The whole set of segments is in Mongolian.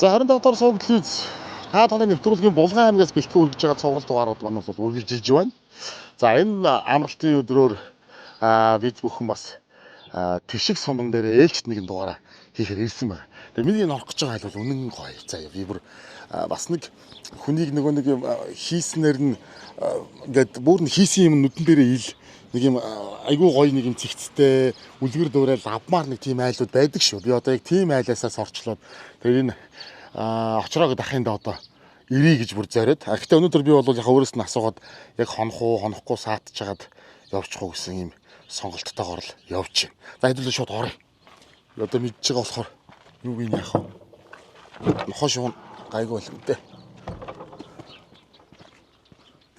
За 25 дахь суугдлын хаа таны нэвтрүүлгийн Булган аймгаас бэлтгэн үргэлж байгаа цуглал дугаарууд манаас бол үргэлжилж байна. За энэ амралтын өдрөөр бид бүхэн бас тишиг суман дээр ээлжид нэгэн дугаараа хийхээр ирсэн байна. Тэгээ миний энэ орох гэж байгаа хэл бол үнэн гоё. За би бүр бас нэг хүнийг нэг юм хийснээр нь ингээд бүр нь хийсэн юм нүдэн дээрээ ил нэг юм айгүй гоё нэг юм цэгцтэй үлгэр дуурай лавмаар нэг тийм айлууд байдаг шүү. Би одоо яг тийм айлаасаас орчлоод тэгээ энэ очроог дахинд одоо ирий гэж бүр зориод. Гэхдээ өнөөдөр би бол яг өөрөөс нь асуугаад яг хонох уу, хонохгүй саатж хагаад явчих уу гэсэн юм сонголттойгоор л явж байна. За хэдүүлээ шууд оръё. Одоо мэдж байгаа болохоор юу гин яах вэ? Нохоо шуун гайгүй л мэдээ.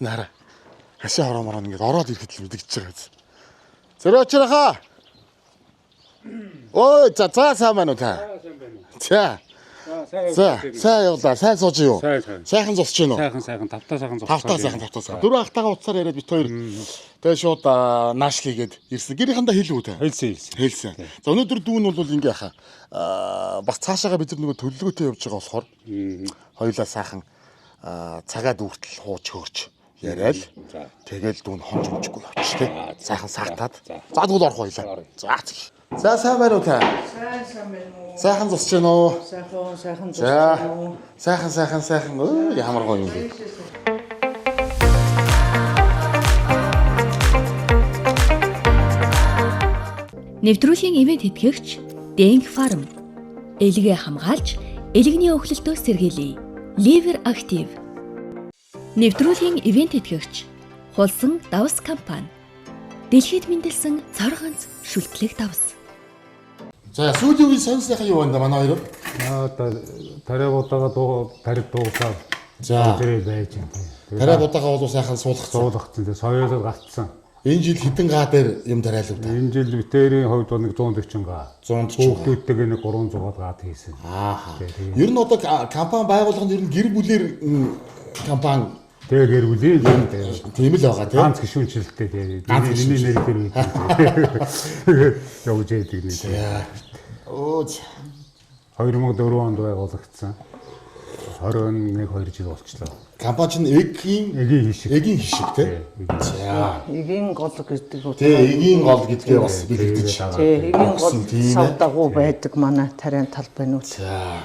Нара. Хашаа хороомоор ингээд ороод ирэхэд л мэдгэж байгаа биз. Зөрөөчрахаа. Ой, за сайн байна уу та? За. Сайн явлаа. Сайн сууж юу? Сайхан зогсож байна уу? Сайхан тавтаа сайхан зогсож. Тавтаа сайхан. Дөрөв ахтагаа утсаар яриад бит хоёр. Тэгээ шууд наашлигээд ирсэн. Гэрийнхэндээ хэлв үү та? Хэлсэн. За өнөөдөр дүүн бол ингээ яхаа. Бас цаашаага бид нар нөгөө төлөвлөгөөтэй явж байгаа болохоор хоёулаа сайхан цагаад үртэл хууч хөрч яриад тэгэл дүүн хонж өмчгүй явчих тий. Сайхан саатаад. За тэгвэл орох хоёлаа. За сайн байна уу та? Сайн байна уу? Сайхан зогсож байна уу? Сайхан зогсож байна уу? Сайхан. Ямар гоё юм бэ? Нэвтрүүлгийн ивент тэтгэгч Denk Farm. Элгээ хамгаалж, элэгний өхлөлтөөс сэргийлье. Liver Active. Нэвтрүүлгийн ивент тэтгэгч Хулсан давс компани. Дэлхийд мэндэлсэн цор ганц шүлтлэг давс. За сүүлийн үеийн сонирхолтой юу байна манай хоёр? Одоо тариа бодаага тариг дуусаад зэрэг байж байна. Тариа бодаага бол сайхан суулгацсан. Тэгээ соёолоор гацсан. Энэ жил хэдэн га дээр юм тариалав та? Энэ жил битэрийн хувьд бол нэг 140 га. 140 га. Хүүхдүүдтэйгээ нэг 300 га хийсэн. Ер нь одоо компани байгуулганд ер нь гэр бүлээр компани тэгээ гэр бүлийн тийм л байгаа тийм. Ганц гишүүнчлэлтэй тэгээ миний нэр дээр тэгээд явж яадаг нэг. Оо 2004 онд байгуулагдсан. 21-2 жил болчихлоо. Компани чинь эгийн хишиг тийм. За. Эгийн гол гэдэг үү? Тийм, эгийн гол гэдгээ бас бэлэгдэж байгаа. Тийм, эгийн гол савдагуу байдаг манай тариан талбайнууд. За.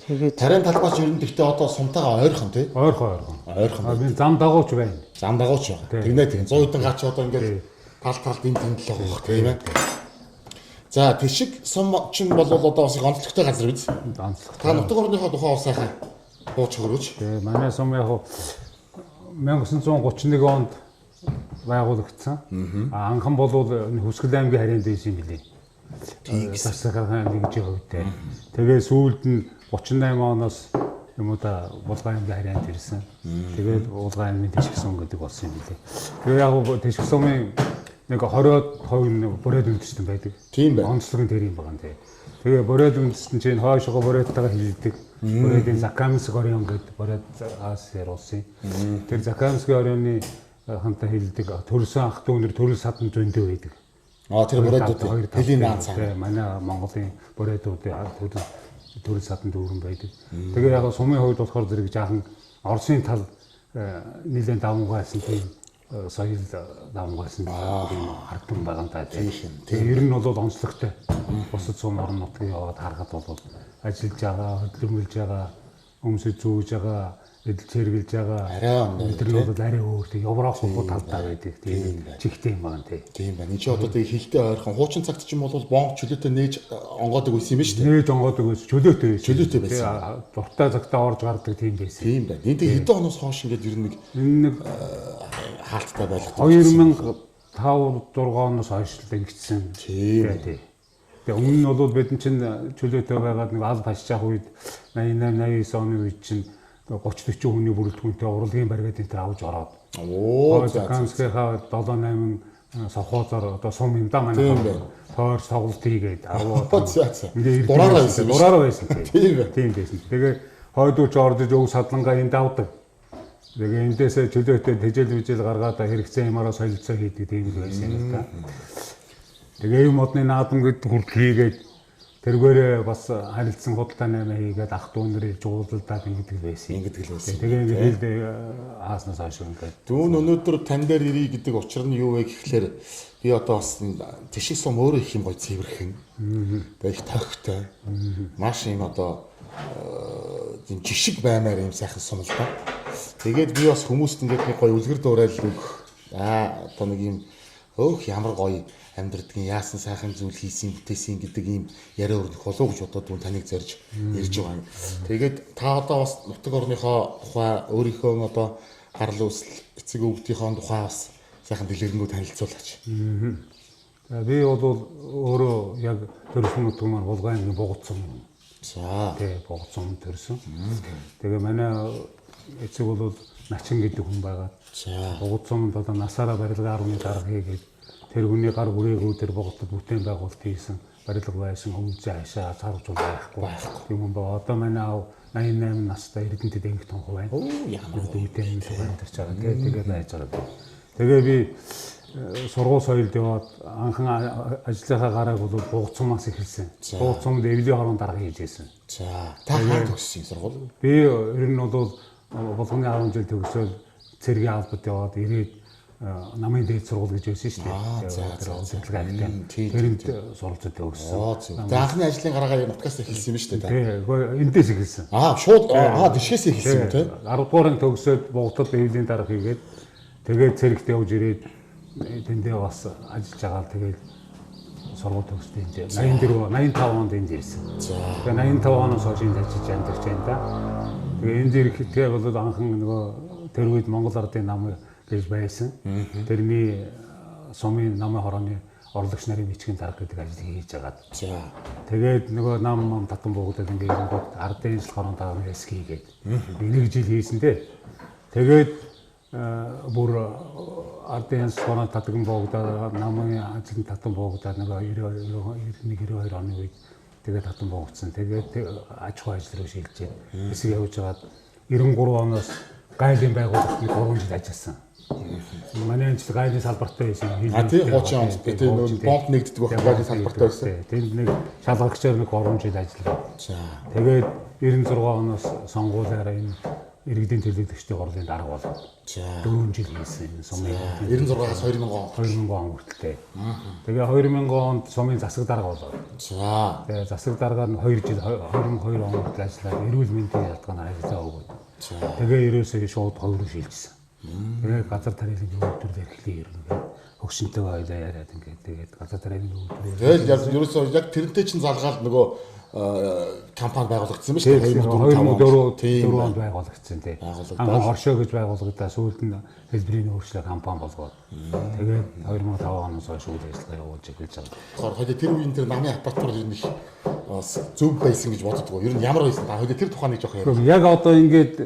Тэгээд тариан талбайч ер нь гэхдээ одоо сумтайгаа ойрхон тийм. Ойрхон. Би зам дагууч байна. Зам дагууч байна. Тэгнэ тийм. 100 хэдэн гач одоо ингээд талд энд л байгаа тийм ээ. За тишиг сум чинь бол одоо бас их онцлогтой газар биз? Онцлогтой. Та нутаг орныхоо тухай бас сайхан бууч хөрөөч. Тэгээ манай сум яг 1931 онд байгуулагдсан. Анхан бол Хүсгэл аймгийн харьяанд байсан юм билий. Засагын нэгжийн хувьтай. Тэгээ сүүлд нь 38 оноос юм уу да Булган аймгийн харьяанд ирсэн. Тэгээд Булган аймгийн тишиг сум гэдэг болсон юм билий. Тэгээ яг тишиг сумын нэг 20% бүрээд үндэстэн байдаг. Тийм байна. Онцлог нь тэр юм байгаа нэ. Тэгээ бүрээд үндэстэн чинь хойшоо бүрээдтэйгээ хилдэг. Бүрээдийн Закамск орон гэдэг бүрээд аас яруулсан. Тэр Закамск орны хамтаа хилдэг төрсөн ах дүүнэр төрөл садан зөндөө байдаг. Тэр бүрээдүүд хэлийн наан цаа. Манай Монголын бүрээдүүдийн төрөл садан дүүрэн байдаг. Тэгээ яг сумын хувьд болохоор зэрэг жаахан Оросын тал нэлээд давмгайсан тийм соёл давмгайсан хардсан байгаа даа. Тэгээ ер нь бол онцлогтой. Бусад сум орон нутгийн яваад харахад бол ажиллаж байгаа, хөдөлмөрлж байгаа, өмсөж зүүж байгаа, эдэл цэргэлж байгаа. Тэр нь бол арай өөр тийм Европ сумууд талдаа байдаг. Тийм чихтэй юм байна тий. Тийм байна. Энд чи одоо тэгээ хилтэй ойрхон хуучин цагт ч юм бол бонг чөлөөтэй нээж онгоодог байсан юм ба шүү дээ. Нээж онгоодог байсан. Чөлөөтэй байсан. Дуртай цагтаа орж гардаг тийм байсан. Тийм байна. Энд тэгээ хэдэн оноос хойш ингээд ер нь нэг хаалттай байлгах. 2005 6 оноос хойш л ингэсэн. Тийм. Тэгээ өмнө нь бол бид чинь чөлөөтэй байгаад нэг аль пашчаах үед 88 89 оны үед чинь 30 40 хүний бүрэлдэхүүнтэй урлагийн баригад энэ төр авч ороод. Закамскийнхаа 7 8 совхозоор одоо сум юм да манай. Тойрч тоглолт хийгээд 10 дураараа байсан. Тийм байсан. Тэгээ хойдууч ордож өг садлангаа энд авдаг. Тэгээ эндээсээ чөлөөтэй тэжэл гаргаад хэрэгцээ юмараа солилцоо хийдэг тийм л байсан юм да. Тэгээ юм модны наадам гэдэг хүртэл хийгээд тэргээрээ бас харилцсан худалдаа наймаа хийгээд ах дүү нарыг жуулалдаад ингэдэг байсан. Ингэдэг л байсан. Тэгээ ингээд хааснаас хойш ингээд. Дүүн өнөөдөр тань дээр ирий гэдэг учир нь юу вэ гэхлээр би одоо бас тишиг сум өөрөө их юм гоё цэвэрхэн. Тэгээ их тохтой. Маш юм одоо тийм жишг баймаар юм сайхан сум л да. Тэгээд би бас хүмүүст ингээд нэг гоё үлгэр дуурайл өгөх. Одоо нэг юм ямар гоё амьдрдгийн яасан сайхан зүйл хийсэн бүтээсэн гэдэг ийм яриа өрнөх болов гэж бодоод дүүн таныг зорж ярьж байгаа юм. Тэгээд та одоо бас нутаг орныхоо тухай өөрийнхөө одоо гарал үүсэл эцэг өвгдийнхөө тухай бас сайхан дэлгэрэнгүй танилцуулаач. Би бол өөрөө яг төрсөн нутаг маань Булгаангийн Бугацсан. За. Тэгээ Бугацсан төрсөн. Тэгээ манай эцэг бол Начин гэдэг хүн байгаа. За. Бугацсан одоо насаараа барилга 10-ны дарга хийгээд тэр хүний гар бүрээгүү тэр Бугацад бүтээн байгуулалт хийсэн барилга байсан өмнөдөө хашаа цаарч байхгүй. Тийм юм ба одоо манай аав 88 настай Эрдэнэтэд англи тонхоо байна. Ямар бүтээн амьдарч байгаа. Тэгээд байж байгаа. Тэгээ би сургууль соёлд яваад анхан ажлынхаа гарааг бол Бугацсамаас эхэлсэн. Бугацсамд эвлийн хорон дарга хийж байсан. За. Та хаана төгссөн сургууль? Би ер нь бол болгоны 10 жил төгсөөл цэргийн албад яваад ирээд намын дээд сургууль гэж байсан шүү дээ. Тэрэнд суралцаад төгссөн. Тэгээ анхны ажлын гараагаа нутгаас эхэлсэн юм шүү дээ. Тэгээ эндээс эхэлсэн. Шууд дэшээс эхэлсэн юм тий. 10 дугаарыг төгсөөд Бугатад эвлийн дарга хийгээд тэгээд цэрэгт явж ирээд тэндээ бас ажиллаж байгаа. Тэгээд сургууль төгсдөө энэ 85 онд энд ирсэн. Тэгээ 85 оноос хойш энд ажиллаж амьдарч байна да. Тэгээ энд ирэхдээ бол анхан нөгөө тэр үед Монгол Ардын нам гэж байсан. Тэрний сумын намын хорооны орлогч нарын бичгийн дарга гэдэг ажил хийж байгаа. Тэгээд нөгөө нам татан буугдаад ингээд ирэнгүүт ардын ажил хорон дарга нэс хийгээд нэг жил хийсэндээ тэгээд бүр ардын ажил хорон татан буугдаад намын ажил татан буугдаад нөгөө 91-92 оны үед тэгээд татан буугдсан. Тэгээд аж ахуй ажил руу шилжээд хэсэг явж байгаад 93 оноос гайлын байгууллагт 3 жил ажилласан. Манай ажил гайлын салбартай байсан. Тийм хуучин онц би тийм нөгөө бомб нэгддэг байх гайлын салбартай байсан. Тэнд нэг шалгагчаар нэг 3 жил ажиллав. Тэгээд 96 оноос сонгуулиараа энэ иргэдийн төлөөлөгчдийн горлын дарга болов. 4 жил хийсэн энэ сумын 96-аас 2000 он хүртэл. Тэгээ 2000 онд сумын засаг дарга болов. Тэгээ засаг даргаар нь 2 жил 2002 он хүртэл ажиллаад эрүүл мэндийн ялгаанаар ажиллаа өгөөд. Тэгээ ерөөсөө шууд хоёр шилжсэн. Тэгээ газар тариалан өвдөрөл эрхлээ ирнэ. Хөгшинтэйгээ хоёлаа яриад ингээд тэгээд газар тариалан өвдөрөл. Тэгээд ерөөсөө яг тэрнтэй чинь залгаал нөгөө компани байгуулагдсан ба шүү дээ 2004 онд байгуулагдсан тий. Анхан Оршоо гэж байгуулагдаа сүүлд нь хэлбэрийн өөрчлөлт компани болгоод тэгээд 2005 оноос хойш үйл ажиллагаа явуулж эхэлж байгаа. Хойд тэр үеийн тэр намын аппаратур ер нь их зөв байсан гэж боддгоо. Ер нь ямар байсан та хойд тэр тухайн нэг жоох яриа. Яг одоо ингээд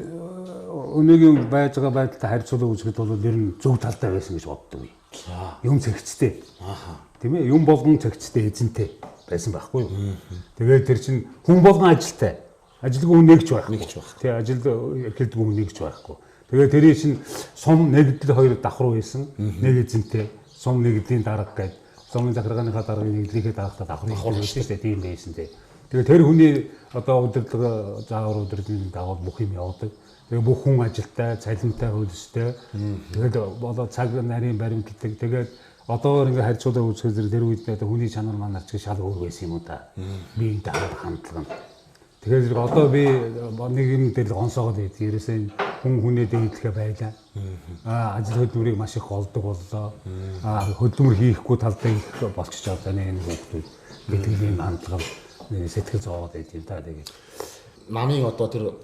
өнөөгийн байж байгаа байдалтай харьцуулах үзэхэд бол ер нь зөв талтай байсан гэж боддог. Юм цэгцтэй. Тийм ээ, юм болгон цэгцтэй эзэнтэй байсан байхгүй юу. Тэгээд тэр чинь хүн болгон ажилтай. Ажилгүй хүн нэгж байхгүй. Тий, ажил эхэлдэг хүн нэгж байхгүй. Тэгээд тэрийн чинь сум нэгдэл хоёр давхар байсан. Нэг эзэнтэй, сум нэгдлийн дарга гэдэг. Сумын захиргааныхаа даргыг нэгдлийнхээ даргатаа давхар хийсэн шүү дээ. Тийм байсан тий. Тэгээд тэр хүний одоо удирдлага заавар удирдлагын дагуу бүх юм явуулдаг. Тэгээ бүх хүн ажилтай, цалинтай, хөлстэй. Тэгээд болоо цаг нарийн баримтлагдаг. Тэгээд одоогоор ингээ харьцуулаад үзэхэд тэр үед одоо хүний чанар маань ч шал өөр байсан юм уу та. Би энэ хандлага. Тэгэхээр одоо би нэг юм дээр гонсоогоод байд. Ерөөсөө хүн хүнээ дээдлэхэ байлаа. Ажил хөдөлмөрийг маш их олдог боллоо. Хөдөлмөр хийхгүй талдаа их болчихж байгаа нэг хүмүүс гэдэг юм хандлага сэтгэл зовоод байд юм та тэгээд. Намын одоо тэр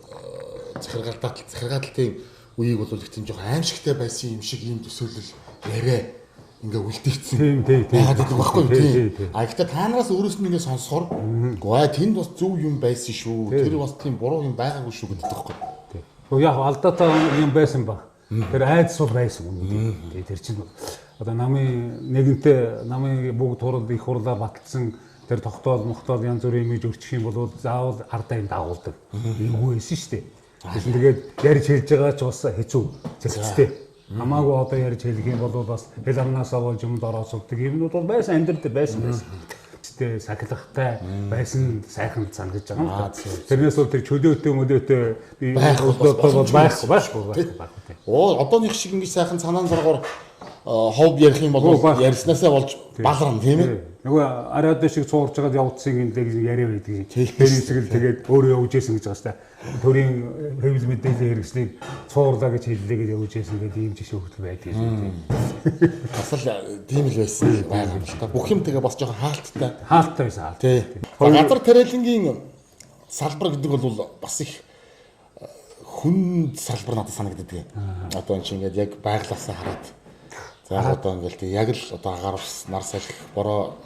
захиргаалтын үеийг бол их тийм жоохон аимшигтай байсан юм шиг ийм төсөөлөл яриа ингээ үлдээсэн. Тийм. Яагаад гэдэг байхгүй тийм. Гэхдээ таанараас өөрөөс нь ингээ сонсохоор гоо тэнд бас зөв юм байсан шүү. Тэр бас тийм буруу юм байгаагүй шүү гэдэг байхгүй. Тийм. Яг алдаатай юм байсан баг. Тэр айдас бол байсан үнэ. Тэр чинь одоо намын нэгэнтээ намын бүгд хурал их хурлаар баталсан тэр тогтоол мохтоол янз бүрийн имиж өрчих юм бол заавал ардаа юм дагуулдаг. Ийггүй байсан шүү дээ. Тэгсэн тэгээд ярьж хэлж байгаа ч бас хэцүү цэцтэй. Хамаагүй одоо ярьж хэлэх юм бол бас хэл амнаасаа болж юмд орооцолдог юмнууд бол байсан амьдрал байсан. эрмэлзтэй, сахилгатай байсан сайхан санагдаж байгаа юм байна. Тэрнээс бол тэр чөлөөтэй мөлөөтэй байхгүй. Оо одооных шиг ингэ сайхан санаан зоргоор хов ярих юм бол ярьснаасаа болж баларна тийм ээ. Нөгөө арайд шиг цуурж байгаад явуулсан юм дээр яриа байдаг. Тэрийг тэгээд өөрөө явж исэн гэж байгаа хэвээр. Төрийн хэвлэл мэдээлэл хэрэгслийг цуурлаа гэж хэллээгээд явж исэн гэдэг ийм жишээ хөтөл байдаг юм. Бас л тийм л байсан байгаа юм л та. Бүх юм тэгээ бас жоохон хаалттай. Хаалттай байсан. Тий. Газар тариалангийн салбар гэдэг бол бас их хүнд салбар надад санагддаг. Одоо энэ чинь ингээд яг байглаасаа хараад за одоо ингээд яг л одоо агаар ус нар салхи бороо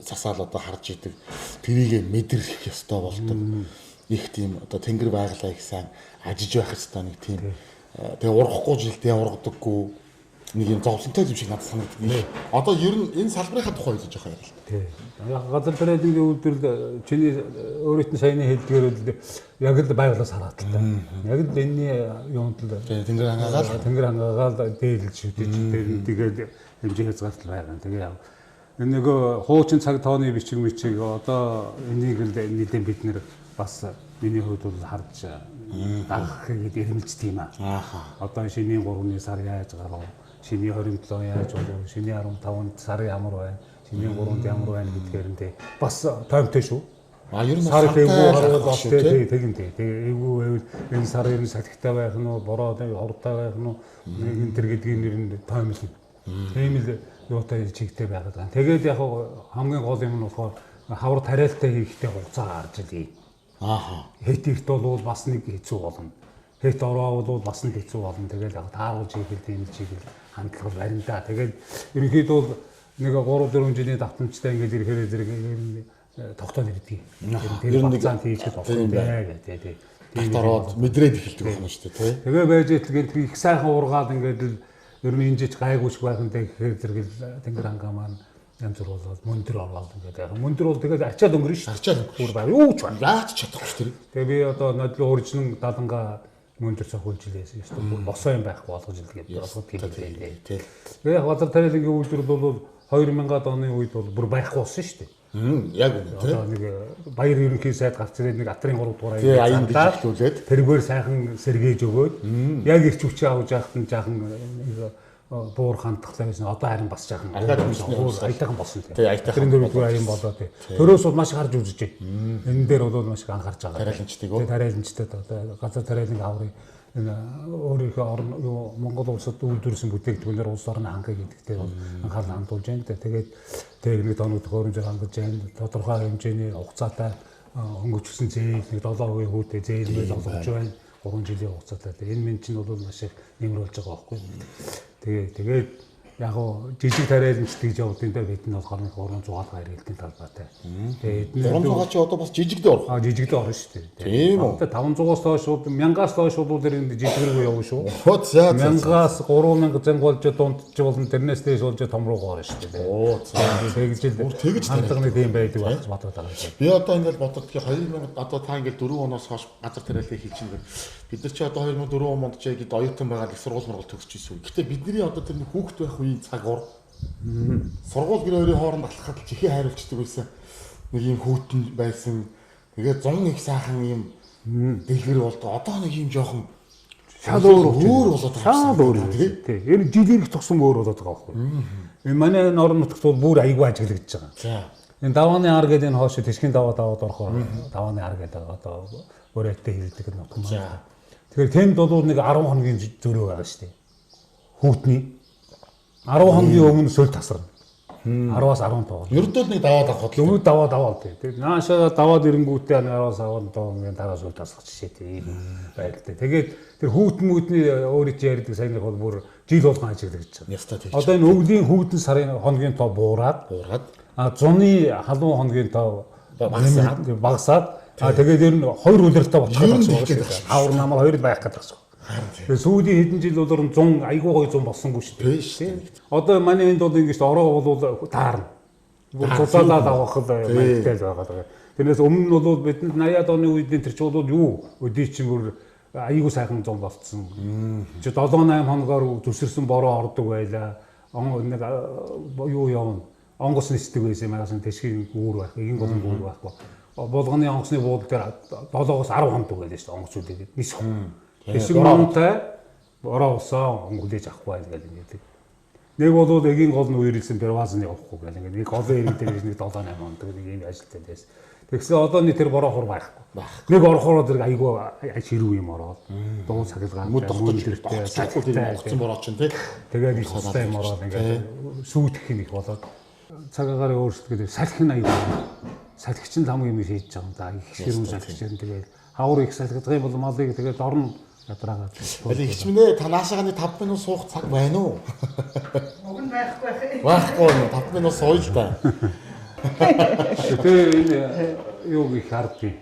цасаал одоо харж идэг тэрийг мэдрэх ёстой болдог. Их тийм одоо тэнгэр байгалаа их сайн ажиж байх ёстой нэг тийм тэгээ ургахгүй жилдээ ургадаггүй нэг юм зовлонтой юм шиг надад санагддаг. Одоо ер нь энэ салбарынхаа тухай хэлж байгаа юм. Тий. Газар тариалангийн үйлдвэрлэл чиний өөрөөт нь саяны хэлдгээр бол яг л байгалаас хараад л та. Яг л энэний юунд л тэнгэр хангаагаал дээлж шүтэж тэгээд хэмжээ хязгаарлалт байгаа. Тэгээ яв. Энэ нөгөө хуучин цаг тооны бичиг мичиг одоо энийг л нийлэн бид нэр бас миний хувьд бол харж дагах гэдэг эрмэлздэг юм аа. Одоо шинийн 3-ны сар яаж гарав? Шинийн 27 яаж болов? Шинийн 15-нд сар ямар байна? Шинийн 3-нд ямар байна гэдгээр нь бас таймтай шүү. Ер нь сар эвгүй хараад бас тэгэнтэй. Тэгээ эвгүй байвал энэ сар ер нь салхитай байх нь уу, бороо хурдтай байх нь уу, нэг энэ төр гэдгийн нэр нь таймлна. Тийм л юутай чигтэй байгаад байна. Тэгээд яг хамгийн гол юм нь болохоор хавар тариалтай хийхдээ хугацаа гарч илээ. Хэт ихт бол бас нэг хэцүү болно. Хэт ороо бол бас нэг хэцүү болно. Тэгээд яг тааруулж хийх тийм чиглэл хандлага барина да. Тэгээд ерөнхийдөө нэг 3-4 жилийн давтамжтай ингээд ирэхээр зэрэг тогтоон ирдэг. Тэр хугацаанд хийхэд болох юм байна гэдэг. Тэгээд ороод мэдрээд эхэлдэг байна шүү дээ, тий. Тэгээ байж итлгээд их сайхан ургаад ингээд ер нь энэ жиж гайгүйч байхантай гэхээр зэрэг тэнгэр хангаа маань янз бүр болоод мөндөр ороод ингээд мөндөр бол тэгээд ачаад өнгөрнө шүү. Ачаад бүр бай. Юу ч байна. Яаж чадахгүй шүү дээ. Тэгээ би одоо нодлын урьжин далангаа мөндөр цохилж илээсэн шүү дээ. Бүр босоо юм байхгүй болгож илгээд болгоод хэлээ. Тэгээ яг газар тариалангийн үйлдвэр бол 2000-ад оны үед бол бүр байхгүй болсон шүү дээ. Яг үнэ тий. Нэг баяр ерөнхий сайд гарч ирээд нэг атрын 3 дугаар аян бичлүүлээд тэргээр сайхан сэргээж өгөөд яг ирч хүчээ авч яахад нь жаахан буур хандхлаа байсан. Одоо харин бас жаахан аятайхан болсон тий. Аятайхан дөрөвдүгээр аян болоо тий. Төрөөс бол маш харж үзэж байна. Энэ дээр бол маш их анхаарч байгаа. Тариаланчдыг уу? Тариаланчтай одоо газар тариалангийн аврыг өөрийнхөө орн Монгол улсад үйлдвэрсэн бүтээгдэхүүнээр улс орны хангах гэдэгтэй бол анхаарал хандуулж байна. Тэгээд техник тоног төхөөрөмжөөр хангаж байна. Тодорхой хэмжээний хугацаатай хөнгөчсөн зээл нэг 7% хүүтэй зээлмэл олгож байна. 3 жилийн хугацаатай. Энэ мен чинь бол маш их нэмэр болж байгаа байхгүй. Тэгээд яг гоо жижиг тариаланч гэж явуулсан дээр бид нь болохоор 300-аад гайр хэлтийн талбайтай. Тэгээд 300 ч одоо бас жижигдээ орох. Жижигдээ орно шүү дээ. Тийм үү. 500-аас доош 1000-аас доош бол тэр жижигрэг явна шүү. 1000-аас 3000 зэн болж дундч болно. Тэрнээс дээш болж том руу гоорно шүү дээ. Тэгж хандлагын тийм байдаг байх бодоод байгаа. Би одоо ингээд бододгийн 2000 одоо та ингээд 4 оноос хойш газар тариаллыг хийж байгаа. Бид нар ч одоо 2004 онд ч яг оюутан байгаад их сургууль мургал төгсчихсэн. Гэтэ бидний одоо тэр хүүхэд байх үеийн цагуур сургууль гэрээрийн хооронд алхахад чихээ хайруулцдаг байсан. Нэг юм хүүтэн байсан. Тэгээд 100 их сайхан юм дэлгэр болдог. Одоо нэг юм жоохон шал өөр болоод байгаа. Шал өөр тий. Энэ жилийн тусам өөр болоод байгаа байхгүй. Энэ манай орон нутагт бол бүр аягүй ажиглагдаж байгаа. За. Энэ давааны ар гэдэг энэ хойш тэшгийн даваад орох давааны ар гэдэг одоо өөрөөтэй хэлдэг нэг юм байна. Тэгэхээр тэнд бол нэг 10 хоногийн зөрөө байгаа шүү дээ. Хүүтний 10 хоногийн өмнө сөл тасарна. 10-аас 15. Ердөө нэг даваад авах бодлоо. Өмнө даваад тий. Тэгээд наашаа даваад ирэнгүүтээ 10-аас 15-ын дараа сөл тасах жишээтэй ийм байлтай. Тэгээд тэр хүүтний өөрөө чи ярьдаг саяных бол бүр жил болгон ажиглагдаж байгаа. Одоо энэ өвлийн хүүтэн сарын хоногийн тоо буураад зуны халуун хоногийн тоо багасаад тэгээд ер нь 2 үлрэлтэй бочих гэдэг байна. Авар намал 2 байх гэдэг байна. Тэгээд сүүлийн хэдэн жил бол 100 айгүй гоё 100 болсонгүй шүү дээ. Одоо манай энд бол ингэж ороо бол таарна. Цуцаалаад авах маягтай байгаа. Тэрнээс өмнө нь бол бидэнд 80-аад оны үед тэр чинь бол юу өдий чинь бүр айгүй сайхан 100 болцсон. Чи 7-8 хоногоор зүсэрсэн бороо ордог байлаа. Нэг юу явна. онгоц нисдэг байсан магасан тэшгийн гүүр байх, эгийн голын гүүр байхгүй. Булганы онгоцны буудал дээр 7-оос 10 хоног байдаг шүү дээ онгоцуудыг нисэх. Тэшиг номтой ороосоо хүлээж авахгүй байл гэдэг. Нэг бол эгийн гол нь үерэлсэн первазны явахгүй гэл ингээд нэг голын иргэн дээр нэг 7-8 хоног нэг ийм ажилттай байсан. Тэгсэн одоо нэг тэр бороо хур байхгүй. Нэг орохороо тэр айгүй хэрүү юм ороод дуу цаглгаа мөд тогтож цацуулсан бороо ч тий. Тэгээд их хостой юм ороод ингээд сүйтгэх юм их болоод цагаагаар өөрсдөд салхин аяг. Салхич нь лам юм хийж байгаа юм да. Их хэрүү салхич юм тэгээд хавар их салхидах юм бол малыг тэгээд орно ядраагаад. Тэгэл ихч минь та наашааны 5 минут суух цаг байна уу? Уг нь байхгүй. Байхгүй 5 минут сууя л да. Тэгээ энэ юу гэх хардгийг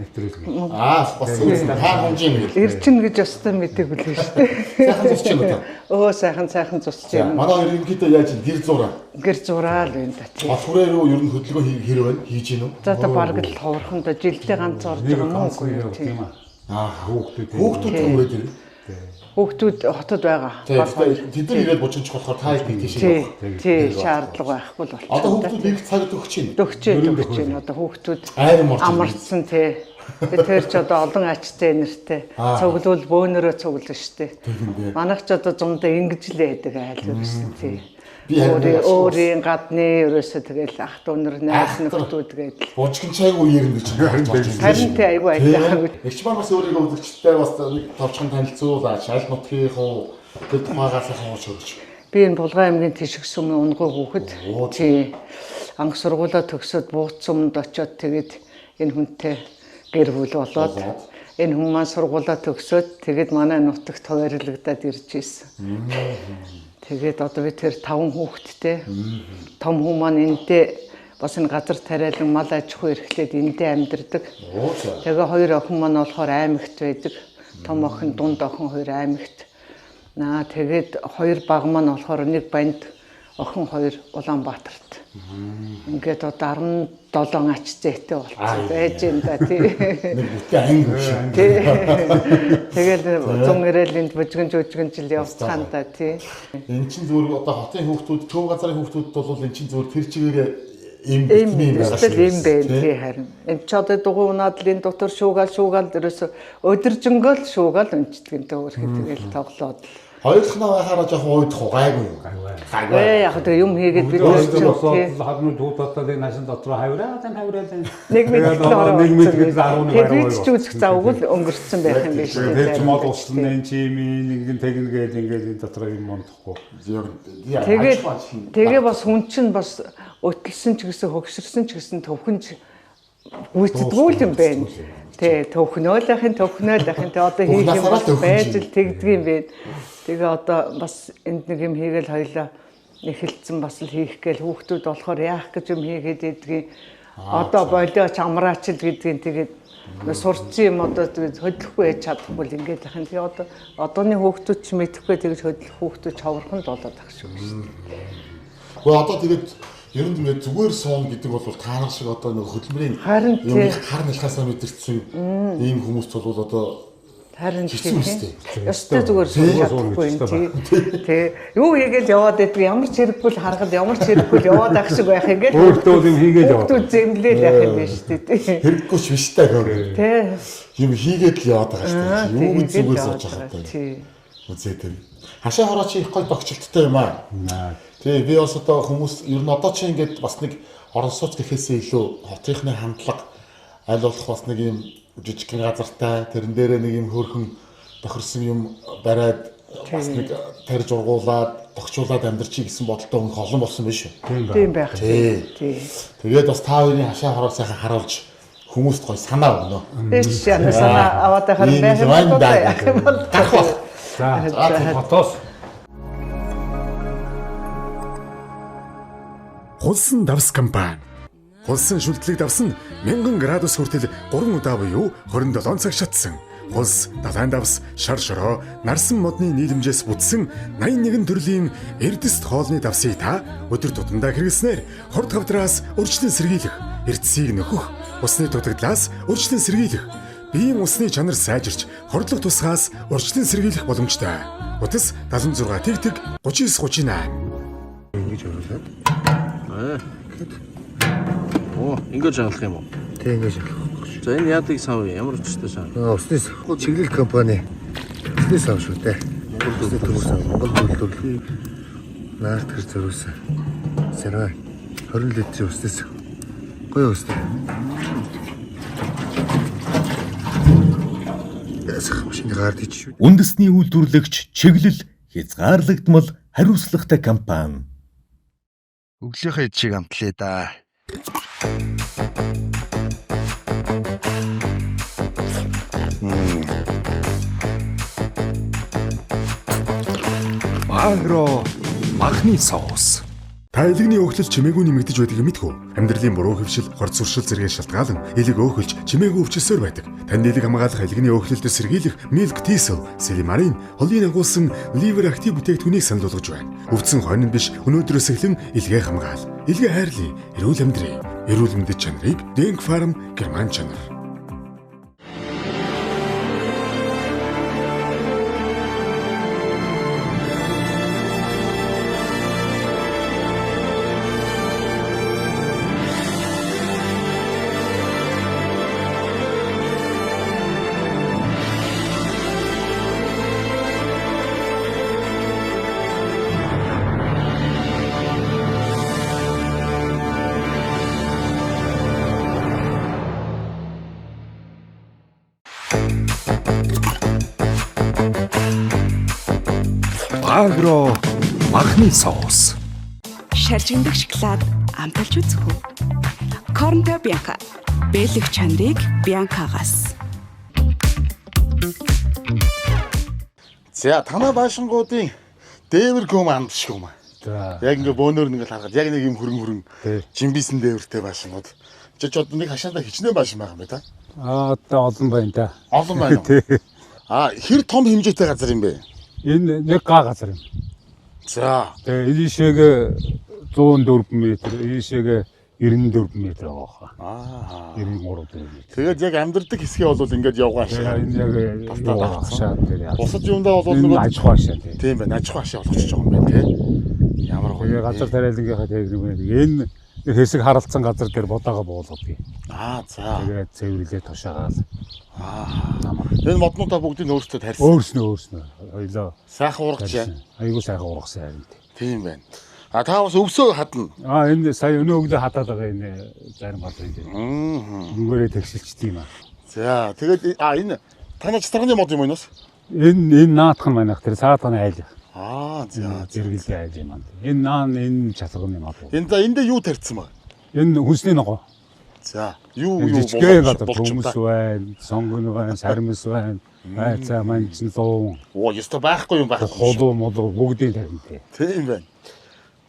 нэвтрүүлэг. Бас хаа хонжин гэл. Ирчин гэж өстой мэдээг үлээ шүү дээ. Сайхан зусч юм уу? Өө сайхан зусч юм. Манай ерөнхийдөө яаж гэр зураа. Гэр зураал байна да тий. Болохоор юу ер нь хөдөлгөөн хэрэг байна? Хийж гин үү? За та бараг л ховорхондоо жилдээ ганц орж байгаа юм уу тий. Хүүхдүүд түрээд ирнэ. Хүүхдүүд хотод байгаа. Тэд нар ирээд бужинч болохоор та их тийш явах. Тий, шаардлага байхгүй л болчихсон. Одоо хүүхдүүд нэг цагт өгч байна. Өгч байна. Одоо хүүхдүүд амарцсан тий. Тэр ч одоо олон ачтай нэртэй. Цуглуул бөөнөрөө цуглаа штэ. Манайх ч одоо зундаа ингэж л байдаг айл ерөөсөн тий. Өөрийн гадны ерөөсөө тэгэл ах дүүнэр найз нөхдүүд гэдэл. Бужигч айгу ирнэ гэж болж байна. Харин тий айгу айдаг. Эгч маань бас өөрийгөө үзэгчтэй бас нэг товчхон танилцуулаад шал нутгийнхоо тэр тухайгаас хавж өгч. Би энэ Булган аймгийн Тишг сүмийн унгой хүүхэд тий анх сургуулаа төгсөөд Бууц сүмд очиод тэгээд энэ хүнтэй гэр бүл болоод энэ хүн маань сургуулаа төгсөөд тэгээд манай нутагт хуваарлагдаад ирж ийсэн. Тэгээд одоо би тэр 5 хүүхэдтэй том хүн маань эндээ бас энэ газар тариалан мал аж ахуй эрхлээд эндээ амьдардаг. Тэгээ 2 охин маань болохоор аймагт байдаг. Том охин, дунд охин 2 аймагт. Тэгээд 2 баг маань болохоор нэг банд охин 2 Улаанбаатарт. Ингээд одоо 17 ач зээтэй болчихсон байж юм да тий. Нэг бүтэн анги шиг. Тэгэл зун ирээлийн бүжгэн жил явцгаан да тий. Эн чин зүгээр одоо хотын хүүхдүүд, төв газрын хүүхдүүд бол эн чин зүгээр тэр чигээр им байна тий харин. Энд ч одоо дугуй унаад л энэ дотор шуугаал ерөөсө өдөржингөөл шуугаал өнчдөг юм төөрхөд тэгэл тоглоод. Хоёулахнаа байхаараа жоохон уйдах гайгүй юу? Гайгүй. Яг тэгээ юм хийгээд бид хадны дуудаад энэ машин дотор хавраад. Нэг мэд 11 тэгээд ч үзэх завгүй л өнгөрцөн байх юм биш үү? Тэгээд ч мод усан энэ чимийн нэгэн тэгнгээд ингээд энэ дотор юм мондохгүй. Тэгээ бас хүн чинь бас өтөлсөн ч гэсэн хөгшөрсөн ч гэсэн төвхөнж гүйцэдгүү юм байна. Тэ төвхнөөлөхийн тэ одоо хийх юм бас байж л тэгдэг юм байна. Тэгээ одоо бас энд нэг юм хийгээл хоёлаа эхэлсэн бас л хийх гээл хүүхдүүд болохоор яах гэж юм хийгээд идэгий. Одоо болооч амраач л гэдгийг тэгээд сурцсан юм одоо тэгээд хөдлөхгүй яж чадахгүй л ингээд яхаа. Тэгээ одоо одооны хүүхдүүд ч мэдэхгүй тэгж хөдлөх хүүхдүүд ховорхон л болоод ах шүү дээ. Гэхдээ одоо тэгээд ер нь ингээд зүгээр суун гэдэг бол таарах шиг одоо нэг хөдөлмөрийн юм хар нэлхаасаа мэдэрсэн ийм хүмүүс бол одоо харин тийм ёстой зүгээр сууж чадахгүй юм тий. Юу хийгээл яваад байдгийг ямар ч хэрэггүй л харахад ямар ч хэрэггүй л яваад ах шиг байх ингээд өөртөө юм хийгээл яваад. Өөртөө зэмлээл явах юм биш тий. Хэрэггүй ч биш таа гоо. Тий. Юм хийгээд л яваад байгаа шүү дээ. Юу зүгээр сууж байгаа таа. Тий. Үзээ тэр. Хашаа хорооч их гой догчлолттой юм аа. Тий би бас одоо хүмүүс ер нь одоо чи ингээд бас нэг орон сууц гэхээсээ илүү хотынхны хандлага аль болох бас нэг юм жижигхэн газартай тэрэн дээрээ нэг юм хөөрхөн тохирсон юм бариад бас нэг тарж ургуулад тогчуулаад амьдрчий гэсэн бодолтой хүн олон болсон биш үү? Тийм байх. Тий. Тэгээд бас та хоёрын хашаа хороо сайхан харуулж хүмүүст гоё санаа өгнө. Биш санаа аваад харин байх. За хотоос Хулсан давс компани. Хулсан шүлтлэг давс нь 1000 градус хүртэл 3 удаа буюу 27 цаг шатсан. Хулс, далайн давс, шар шороо, нарсан модны нийлэмжээс бүтсэн 81 төрлийн эрдэст хоолны давсыг та өдөр тутамдаа хэрэглэснээр хорд хавдраас урьдчилан сэргийлэх, эрдэсийг нөхөх, усны дутагдлаас урьдчилан сэргийлэх, биеийн усны чанар сайжирч, хордлох тусгаас урьдчилан сэргийлэх боломжтой. Утас 76 тэгтэг 39 38. ингэж өрүүлээд Оо, ингэж ангалах юм уу? Тэг ингэж. За энэ яадаг сав ямар өчтэй сав? Усны чиглэл компани. Усны сав шүү дээ. Монгол төлөвлөсөн. Монгол төлөвлөлийг наард гэр зориулсан. Сарай 20 литрийн уснаас. Гоё устай. Ясах машины гард ич шүү. Үндэсний үйлдвэрлэгч чиглэл хязгаарлагдмал хариуцлагатай компани. Өглөөхөө чиг амтлаа да. Агро махны соус. Та элэгний өөхлөл чимээгүй нэмэгдэж байдгийг мэдгүй. Амьдралын буруу хөвшил, хорц суршил зэрэг шалтгаалan элэг өөхөлж чимээгүй өвчлсөөр байдаг. Танд элэг хамгаалах элэгний өөхлөлтөд сэргийлэх Milk Thistle, Silimarin, холын агуулсан Liver Active бүтээгдэхүүнийг санал болгож байна. Өвдсөн хонин биш, өнөөдрөөс эхлэн элгээ хамгаал. Элгээ хайрлая, эрүүл амьдрий. Эрүүл мэндэд чанарыг Denk Farm Герман чанар. Агро махны соус. Шаржигдах шоколад амталж үзэх үү? Корнто Бянка. Бэлэг чанарыг Бянкагаас. За танай баашингуудын дээвэр гүм амтшгүй юм. За. Яг ингээ бөөнөр ингээ харахад яг нэг юм хөрөн жимбисэн дээвэртэй баашингууд. Жиж одоо нэг хашаандаа хичнээн баашин байгаа юм байна та. Одоо олон байна да. Олон байна уу? Хэр том хэмжээтэй газар юм бэ? Энэ нэг га газар юм. За. Тэгээ ийшээгээ 104 м, ийшээгээ 94 м байгаа. 93 м. Тэгээд яг амьдрдаг хэсгээ бол ингээд явгаа шаа. Энэ яг хашаа дээр. Бусад юундаа бол нэг аж ахуй хашаа тийм. Тийм байна. Аж ахуй хашаа болгочих жоох юм байна тий. Ямар гоё. Тэгээ газар тариалангийнхаа техник энэ хэсэг харалцсан газар дээр бодаага буулгадгийг. За. Тэгээд цэвэрлээ тушаагаал. Энэ моднуудаа бүгдийг өөрсдөө тарьсан. Өөрснөө хоёлоо Сайхан ургаж байна. Айгуу сайхан ургасан харин. Тийм байна. Та бас өвсөө хадна. Энэ сая өнөө өглөө хатаад байгаа энэ зарим газар энэ. Нүгээрээ тэгшилчдэг юм аа. За тэгээд энэ танай цэцэргийн мод юм уу энэс? Энэ наадхан манайх тэр цаатганы айл. За зэрэглээ айл юм аа. Энэ наан энэ чалганы мод. Эндээ юу тарьсан баг? Энэ хүнсний ногоо. За юу жижигхэн гадар хүмүүс байна, сонгоно байна, сармис байна. За маань чинь 100. Ёстой байхгүй юм байх. Холоо молоо бүгдийг тарьнтэй. Тийм байна.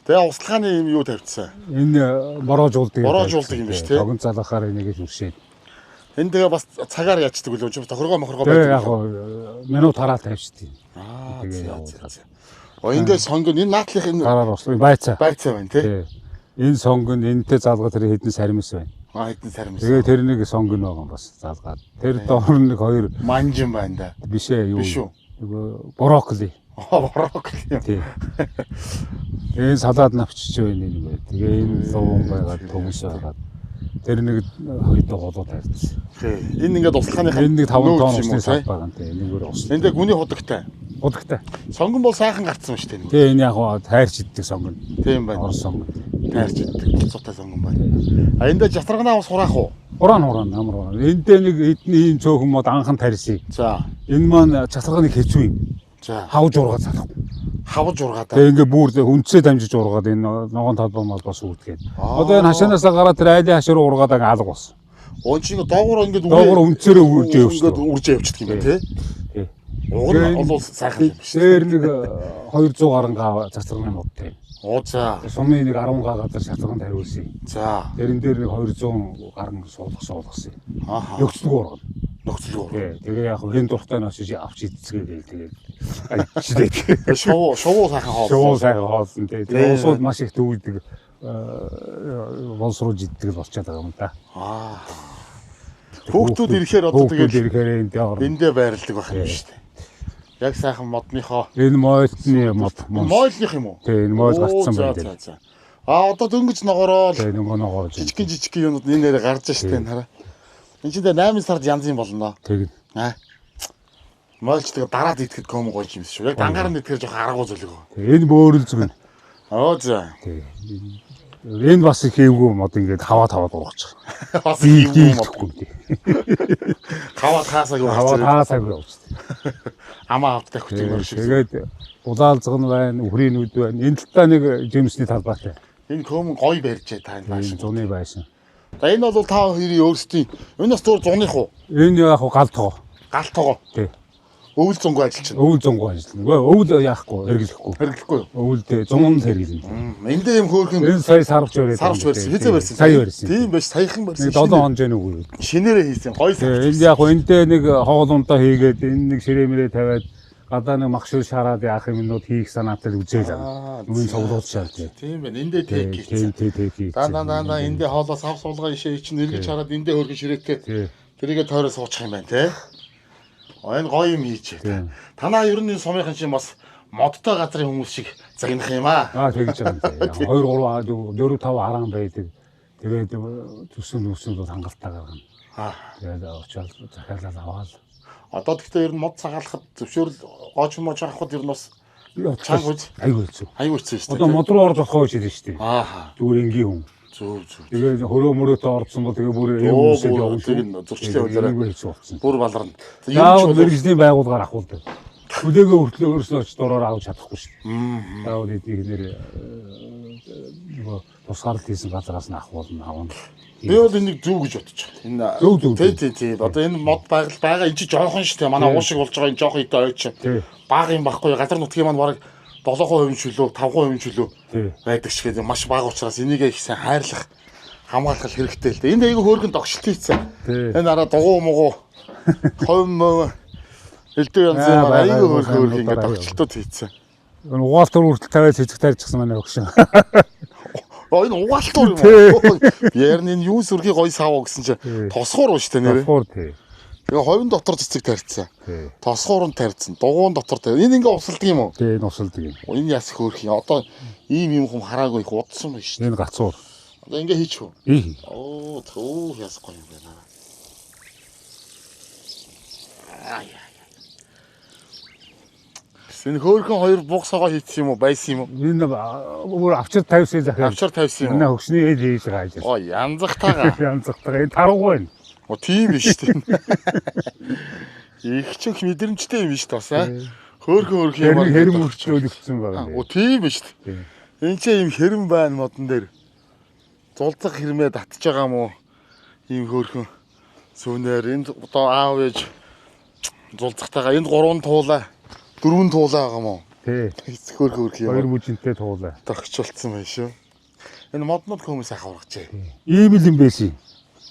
Тэгээ услахааны юм юу тавьчихсан? Энэ борожуулдаг юм биш тий. Тогон залгахаар энийг зүршээд. Энэ тэгээ бас цагаар яачдаг үлээ ч тохиргоо мохоргоо байдаг. Яг минут хараа тавьчихдээ. Тэгээ явуулаад. Эндээ сонгон энэ наатлах энэ гараар ослоо байцаа. Байцаа байна тий. Энэ сонгон энэтэй залгаа тэр хэдэн сармис байна. Хэдэн сармис. Тэгээ тэр нэг сонгон байгаа бас залгаад. Тэр доор нэг хоёр манжин байна да. Биш ээ юу. Биш үү. Брокколи. Брокколи. Тий. Энэ салаад навчиж байна нэг. Тэгээ энэ луун байгаад төмөс байгаад. Тэр нэг хоёроо голоо тавьчихсан. Тий. Энэ ингээд услахааныхаа энэ нэг 5 тонн усны сав байгаа юм тий. Энэгээр услаа. Эндээ гүний худагтай. Удагтай. Сонгон бол сайхан гарцсан шүү дээ. Тэгээ энэ яг тайрч иддэг сонгон. Тийм байна. Орос сонгон. Тайрч иддэг буцаатай сонгон байна. Эндээ жатарганаа бас хураах уу? Уран амар. Эндээ нэг эдний ийм цөөхөн мод анхан тарьсыг. За. Энэ маань чатарганыг хэцүү юм. За. Хавж ургаад залах. Хавж ургаад. Тэгээ ингээ бүр үндсээ дамжиж ургаад энэ ногоон талбай мал бас үүдгээд. Одоо энэ хашаанаас гараад тэр айлын хашаа руу ургаад алга болсон. Чин доогуур ингээд доогуур үндсээрээ үрж явчихсан. Үрж явчихдаг юм байна тий. Уг нь бол сайхан юм биш. Тэр нэг 200 гаруй га цацрагны модтэй. За. Сумын нэг 10 га газар шалганд хариулсан. За. Тэрэн дээр нэг 200 гаруй суулгасан. Нөхцөлгүй ургал. Нөхцөлгүй. Тэгээ яг хэн дуртай нь очиж авч идцгээ гээл тэгээд айчлээ. Шувуу сайхан хоолсон. Шувуу сайхан хоолсон тэгээд усууд маш их төвлөдөг боловсруулж иддэг болчиход байгаа юм да. Хүүхдүүд ирэхээр одоо тэгээд эндээ байрладаг байх юм шүү дээ. Яг сайхан модныхоо энэ мойлны мод. Мойлных юм уу? Тий, энэ мойл гарцсан байна. Одоо дөнгөж ногоороо Тэгээ ногоож. жижиг юмуд энэ нэрээр гарч штэ хараа. Энд чинь 8 сард янз юм болно. Тэг. Мaalч тэгээ дараад идэхэд ком гоё юм шүү. Яг дангаар нь идэхээр жоох аргагүй зүйлэг. Энэ бөөрөл зүг нь. За. Энэ бас их эвгүй мод ингээд хаваа дуурч. Бас юм уу. Хаваа таасаагүй явж. Амаа авдаг хөтөлмөр шиг. Тэгээд улаалзаг нь байна, үхрийн нүд байна. Энэ талдаа нэг жимсний талбайтай. Энэ ком гоё барьжээ та энэ Байшин зуны байшин. За энэ бол та хоёрын өөрсдийн энэ бас зур зуных уу? Энэ яг гал тоо. Гал тоогоо. Тий. Өвөл зөнгөө ажиллаж байна. Өвөл зөнгөө ажиллана. Өвөл яахгүй хэрэглэхгүй. Хэрэглэхгүй юу? Өвөлдөө зунган хэрэглэнэ. Эндээ юм хөөрхөн. Энэ сая сарвч өрөө. Сарвч барьсан. Хизээ барьсан. Сая барьсан. Тийм байж саяхан барьсан. 7 хоног үгүй. Шинээрээ хийсэн. Гоё сарвч. Энд яг эндээ нэг хоолундаа хийгээд энэ нэг ширэмэрээ тавиад гадаа нэг махшил шараад яах юмнууд хийх санаатай үзээл аа. Нүн цуглуулж шаардсан. Тийм байна. Эндээ тэг хийсэн. Тэг. Даа эндээ хоолоо сав суулгаа ишээ чинь эргэж хараад эндээ хөргөн ширээтэй. Тэрийгэ тойроо суучих юм байна те. Энэ гоё юм хийж байна. Танаа ер нь сумынхан чинь бас модтой газрын хүмүүс шиг загнах юм аа. Тэгж байгаа юм. 2 3 4 5 харан байдаг. Тэгээд төсөн бол хангалттай гаргана. Тэгээд очоод захиалал аваад. Одоо гэхдээ ер нь мод цагаалахад зөвшөөрөл гооч мож авахд ер нь бас чанга үз. Айгүй хэцүү. Айгүй хэцүү шүү дээ. Одоо мод руу орж авах гэж хэлсэн шүү дээ. Зүгээр энгийн хүн. Зөв. Тэгээд хөрөө мөрөөдөө орсон бол тэгээд бүр хүмүүсээ явуулсан. Тэгээд зурчлын үйлрээ хэцүү болсон. Бүр баларна. Яавал мэрэгжлийн байгууллагаар ахуулдаг. Хүлээгөө хүртлээ өөрөөсөө очиж дураар авч чадахгүй шүү дээ. Яавал эдгээр нэр тусгаарлалт хийсэн газараас нь авна. Би бол энийг зөв гэж бодож байна. Энэ тий. Одоо энэ мод байгаа энэ чи жоохон шүү дээ. Манай уушиг болж байгаа энэ жоохон идэ ойч. Бага юм байхгүй. Газар нутгийн маань бараг 7% чөлөө, 5% чөлөө байдаг ч гэдэг маш бага учраас энийг их сайн хайрлах, хамгаалах хэрэгтэй л дээ. Энд айгүй хөөргөн догшилт хийцэн. Энэ араа дугуй мугуу ховм элдв янз бүр айгүй хөөргөн ингээд догшилтууд хийцэн. Энэ угаалтур хүртэл тавиад цэцэг тарьчихсан манай өгшин. Энэ угаалтур юм уу? Ярны энэ юу сүрхий гоё сав гэсэн чинь тосхоор уу шүү дээ нэрээ. Тосхоор тий. Тэгээ ховын дотор цэцэг тарьцсан. Тосхоор нь тарьцсан. Дугуун дотор тарь. Энэ ингээ усалдаг юм уу? Тий, энэ усалдаг юм. Энэ яс хөөрх юм. Одоо ийм юм хараагүй их удсан байна шүү дээ. Энэ гацуур. Одоо ингээ хийчихв. Оо, яс гоё юм байна. Энэ хөөрхөн хоёр бугсагаа хийсэн юм уу? Байсан юм уу? Энэ бүр авчир тавьсан захиа. Авчир тавьсан юм уу? Энэ хөгшний ээж хийж байгаа ажил. Оо, янзахтайгаа. Янзахтайгаа. Энэ тарууг байна. Тийм биш үү? Их ч их мэдрэмжтэй юм биш бас аа. Хөөрхөн юм. Хэрэм өрчлөөлөгдсөн байгаа. Тийм биш үү? Энд чинь юм хэрэм байна модон дээр. Зулцах хэрмээ татж байгаа мó? Ийм хөөрхөн сүнээр энд одоо аав ээж зулцахтайгаа энд 3 туулаа, 4 туулаа байгаа мó? Тий. Хөөрхөн юм. 2 бүжинтэй туулаа. Тогтчулсан байна шүү. Энэ моднод хүмүүс ахаврагчээ. Ийм л юм байсан.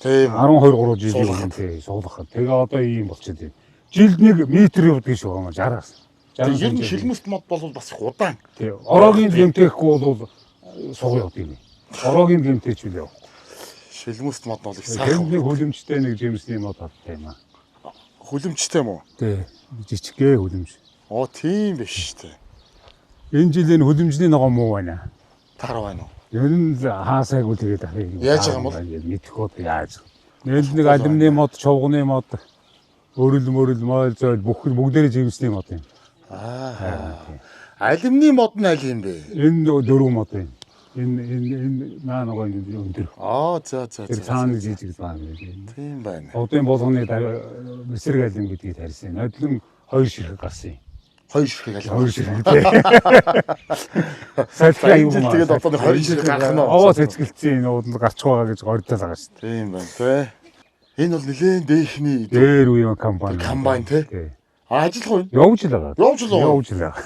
Тийм. 12 3 жил юм тий суулгахад. Тэгээ одоо ийм болчиход байна. Жилд 1 метр явдаг шүү гоо 60-аас. Ер нь шилмэст мод бол бас их удаан. Тий. Орогийн гэмтэхгүй бол суг явдаг юм. Орогийн гэмтээч үл яв. Шилмэст мод бол их сайхан. Нэг хөлөмжтэй нэг жимсний мод автай юм аа. Хөлөмжтэй юм уу? Тий. Жичгээ хөлөмж. Оо тийм биш үү. Энэ жилийн хөлөмжний ногоо муу байна. Тар байна уу? Ер нь хаасайг үлгээд ахыг. Яаж байгаа юм бол? Мэдхгүй яаж. Нэг алимны мод, чувганы мод, өрөл мойл зөөл бүгдээрээ жимсний мод юм. Алимны мод нь аль юм бэ? Энэ 4 мод байна. Энэ наа нөгөө өндөр. За. Тэр цааны жижиг байна. Тийм байна. Одын болгоны мэсрэг алим гэдгийг тарьсан. Нодлон 2 ширхэг гарсан юм. 2 ширхэг алим. 2 ширхэг тий. Сальхаа юу юм. Тэгээд одоо 2 ширхэг гарах нь. Овоо цэцгэлцэн энэ ууданд гарч байгаа гэж гордоо байгаа шүү дээ. Тийм байна тий. Энэ бол нэлээд дээхний дээр үеийн компани. Комбайн тий. Ажиллах уу? Явж л байгаа. Явж л байгаа.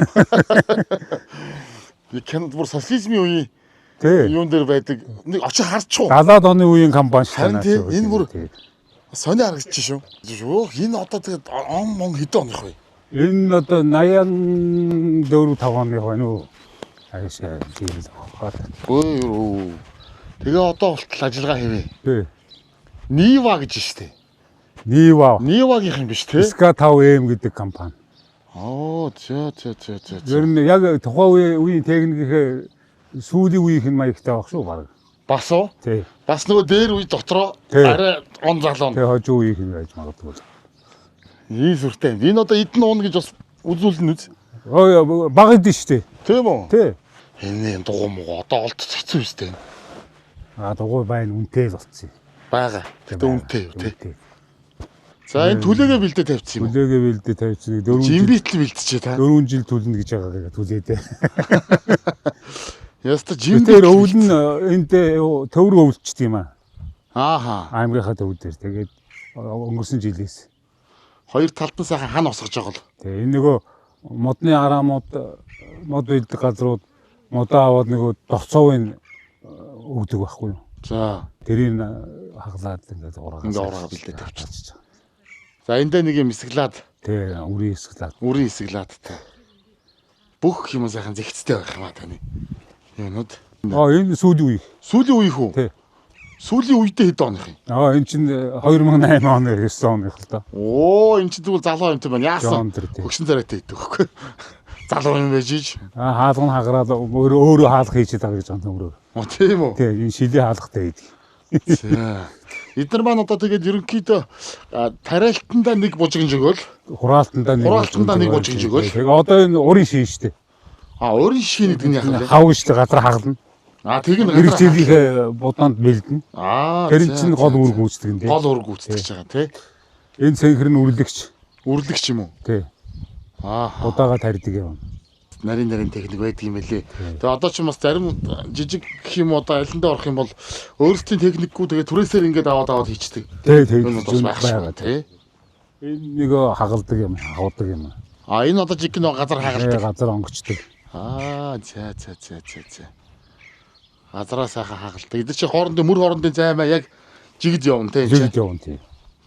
Би Канад бүр социализмын үеийн тий. Юун дээр байдаг. Нэг очиж харчихв. 70-аад оны үеийн компани шүү дээ. Энэ бүр сони харагдчих шүү. Юу энэ одоо тэгээд он хэдэн оных вэ? Энэ одоо 84 5 оны байна уу? Айшаа тийм хаад. Өө. Тэгээ одоо болтол ажиллагаа хийвээ. Тий. Нива гэж штэ. Нивагийн юм биш те. SK5M гэдэг компани. За. Ер нь яг тухайн үеийн техникийн сүүлийн үеийнх нь маягтай баг шүү баг. Бас уу? Тий. Бас нөгөө дээр үе дотроо Тий. арай он залуун. Тэгээ хожуу үеийнх нь байж магадгүй. Ийм сүртэй. Энэ одоо эдэн уун гэж бас үзүүлнэ үз. Ой баг идэв штэ. Тийм үү? Тий. Энэ дугуй муу одоо олд хэцүү үстэй. Дугуй байна үнэтэй л болцсон. Бага. Тэгтээ үнэтэй юу тий. За энэ түлээгээ бэлдээ тавьчихсан юм уу? Түлээгээ бэлдээ тавьчихсан. 4 жил Жимбитл бэлдчихээ та. 4 жил түлнэ гэж байгаа түлээдээ. Яста Тэр жимбитл өвөл нь энд төв рүү өвлчт юм аа. Ааха. Аймгийнхаа төв дээр. Тэгээд өнгөрсөн жилээс. Хоёр талд нь сайхан хан осгож байгаа л. Тэгээ энэ нөгөө модны араамууд мод бэлдэх газрууд модоо аваад нөгөө дорцоовын өгдөг байхгүй юу? За. Тэрийг хаглаад ингээд ураагаа бэлдээ тавьчихсан. За эндээ нэг юм эсгэлаад. Тэг үрийн эсгэлаад. Үрийн эсгэлаад та. Бүх юм сайхан зэгцтэй байх юм а таны. Юунууд. Энэ сүүлийн үе. Сүүлийн үеих үү? Тий. Сүүлийн үедээ хэд оных юм? Энэ чинь 2008 оны 9 оных л да. Оо энэ чинь тэгвэл залуу юмтай байна. Яасан? Жон тэр тий. Хөгшин царайтай идэх хөхгүй. Залуу юм байж ич. Хаалга нь хагараад өөрөө хаалга хийж байгаа гэж байна өөрөө. Тийм үү? Тий энэ шилийн хаалгатай идэг. За. Эдгээр маань одоо тэгээд ерөнхийдөө тариалтандаа нэг бужигж өгөөл. Хураалтандаа нэг бужигж өгөөл. Тэгээ одоо энэ урийн шин штэ. Урийн шин гэдэг нь яах вэ? Хав штэ газар хагална. Тэг нь Ирэх жилийнхээ буданд бэлдэнэ. Тэр Тэр чинь гол үр гүйцэтгэх юм тий. Гол үр гүйцэтгэж байгаа тий. Энэ цэнхэр нь үрлэгч. Үрлэгч юм уу? Тий. Удаага тарьдаг юм. Нарийн техник байдаг юм байлээ. Тэгээ одоо ч бас зарим жижиг гэх юм одоо алиндаа орох юм бол өөрсдийн техникгүй тэгээ түрээсээр ингээд аваад хийчихдэг. Тий. Энэ бас байгаа тий. Энэ нэг хагалдаг юм, хавдаг юм. Энэ одоо жиг нэг газар хагалдаг. Газар онгочдөг. За. Газараа сайхан хагалдаг. Эдгээр чи мөр хоорондын займаа яг жигд явна тий. Жигд явна тий.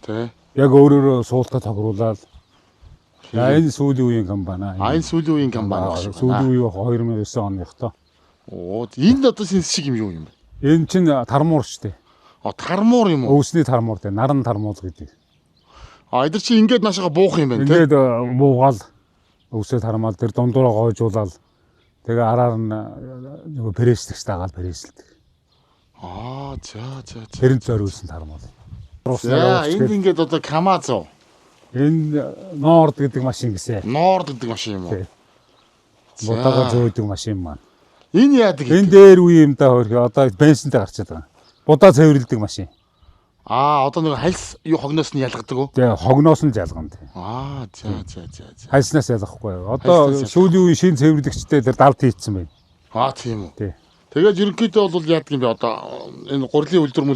Тий. Яг өөрөөрөө суултаа тогруулаад. Энэ сүүлийн үеийн компани. Энэ сүүлийн үеийн компани. Сүүлийн үе 2009 оных тоо. Энэ одоо шинс шиг юм юу юм бэ? Энэ чинь тармуур штэ. Тармуур юм уу? Өвсний тармуур дээ. Наран тармуул гэдэг. Эдгээр чи ингээд наашаага буух юм байна тий. Ингээд буугаал өвсөө тармаал тэр дундуураа гойжуулаад тэгээ араар нь нөгөө пресслэгч дагаад пресэлдэг. За. Тэрэн зориулсан тармуул. За энд ингээд одоо Камазо. Энэ Норд гэдэг машин гэсэн. Норд гэдэг машин юм уу? Будаага зөөдөг машин маань. Энэ яадаг? Энэ дээр үе юм да хөрхи одоо бензинтэй гарчаад байгаа. Будаа цэвэрлдэг машин. Одоо нэг хальс юу хогноос нь ялгадаг уу? Тэгээ хогноос нь ялгана. За. Хальснаас ялгахгүй. Одоо сүүлийн үеийн шин цэвэрлэгчтэй тэр далд хийцсэн байна. Тийм үү. Тий. Тэгээд ерөнхийдөө бол яадаг юм бэ одоо энэ гурлийн үлдэр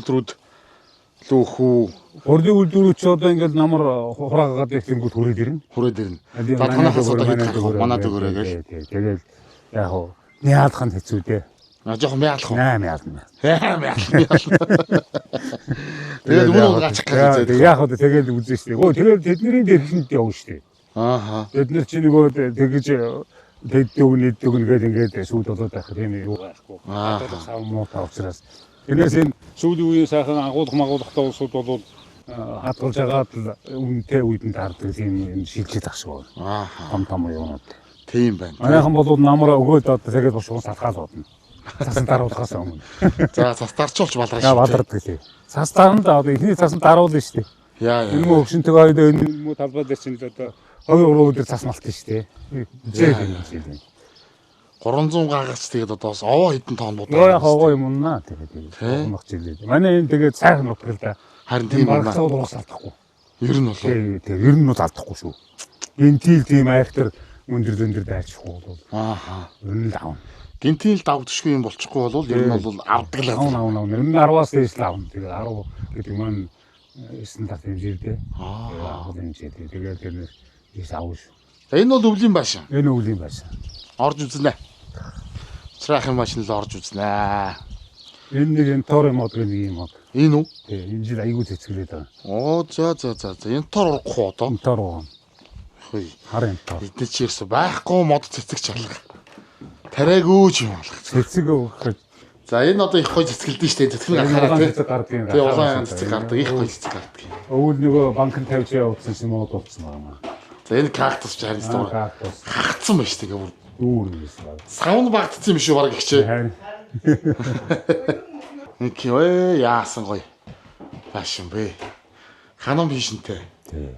лүүх үү? Гурлийн үлдэрүүд ч одоо ингээд намар хураагаад ихэнгүүт хүрээд ирнэ. За танахаас одоо хэд манад өгөөрэй гэж. Тэгээд яг хоо няалах нь хэцүү дээ. Жохон мяалах уу? Мяална. Тэгээд өмнө гачих гэж. Яг хоо тэгээд үзэн штэ. Тэгээд тэдний дэрхэнд явна штэ. Бид нар чи нөгөө тэгэж тэддүг гээд ингээд сүйд болоод байх юм юу байхгүй. Сав муу тавцраас. Тэрнээс энэ сүүлийн үеийн сайхан агуулгахтай улсууд бол хадгалж агаад үнэтэй үедэнд хардаг тийм шилжиж тахшгүй. Том юмнууд. Тийм байна. Манайхан бол намар өгөөд одоо тэгээд бошгон салхаад бодно. Цасан даруулахаас өмнө. За цас дарчуулж баларна шүү. Балардаг тий. Цас дарна да одоо эхний цас нь даруулна шүү дээ. Энэ мө хөвшөнтэйг хоёул энэ мө талбай дээр чинь одоо 2-3 өдөр цас малтсан шүү дээ. Зээх юм шиг. 300 гагаач тэгээд одоо бас овоо хитэн тоон бодоо. Яг овоо юм унаа тэгээд мах жилээ. Манай энэ тэгээд сайхан нутгал да. Харин тийм юм байна. Уус алдахгүй. Ер нь бол. Тэгээд ер нь бол алдахгүй шүү. Энэ тийм айхтар өндөр дайчихгүй бол. Ер нь л аав. Гинтийн л давдшгүй юм болчихгүй бол ер нь бол авдаг л аа. Ер нь 10-аас дээш л аавна. Тэгээд 10 гэдэг маань 9 тат хэмжээтэй. Аа хэмжээтэй. Тэгээд тэр ийш аав шүү. Энэ бол өвлийн баашин. Энэ өвлийн баашин. Орж үзнэ. Црахын машин л орж үзнэ. Энэ нэг энтор мод гэх нэг юм мод. Энэ үү? Тий, энэ жил аягүй цэцгэлээд байгаа. За. Энтор урахгүй одоо. Энтор уу. Хөөе. Хар энтор. Эдний чи ерөөсө байхгүй мод цэцэгч алга. Тарайгүй ч юм алга. Цэцэг өгөх. За энэ одоо их гоё цэцгэлдэн штэ. Цэцэг гараад тий. Тэгээ улаан цэцэг гардаг. Их гоё цэцэг гардаг. Өвөл нөгөө банкнд тавьж явуулсан юм уу дутсан байна. За энэ кактус ч харин store. Хагцсан байна шүү дээ. дүүр гэсэн. Савн багтцсан юм шүү баг ихчээ. Харин Окей, яасан гоё. Башин бэ. Ханам бишинтэй. тий.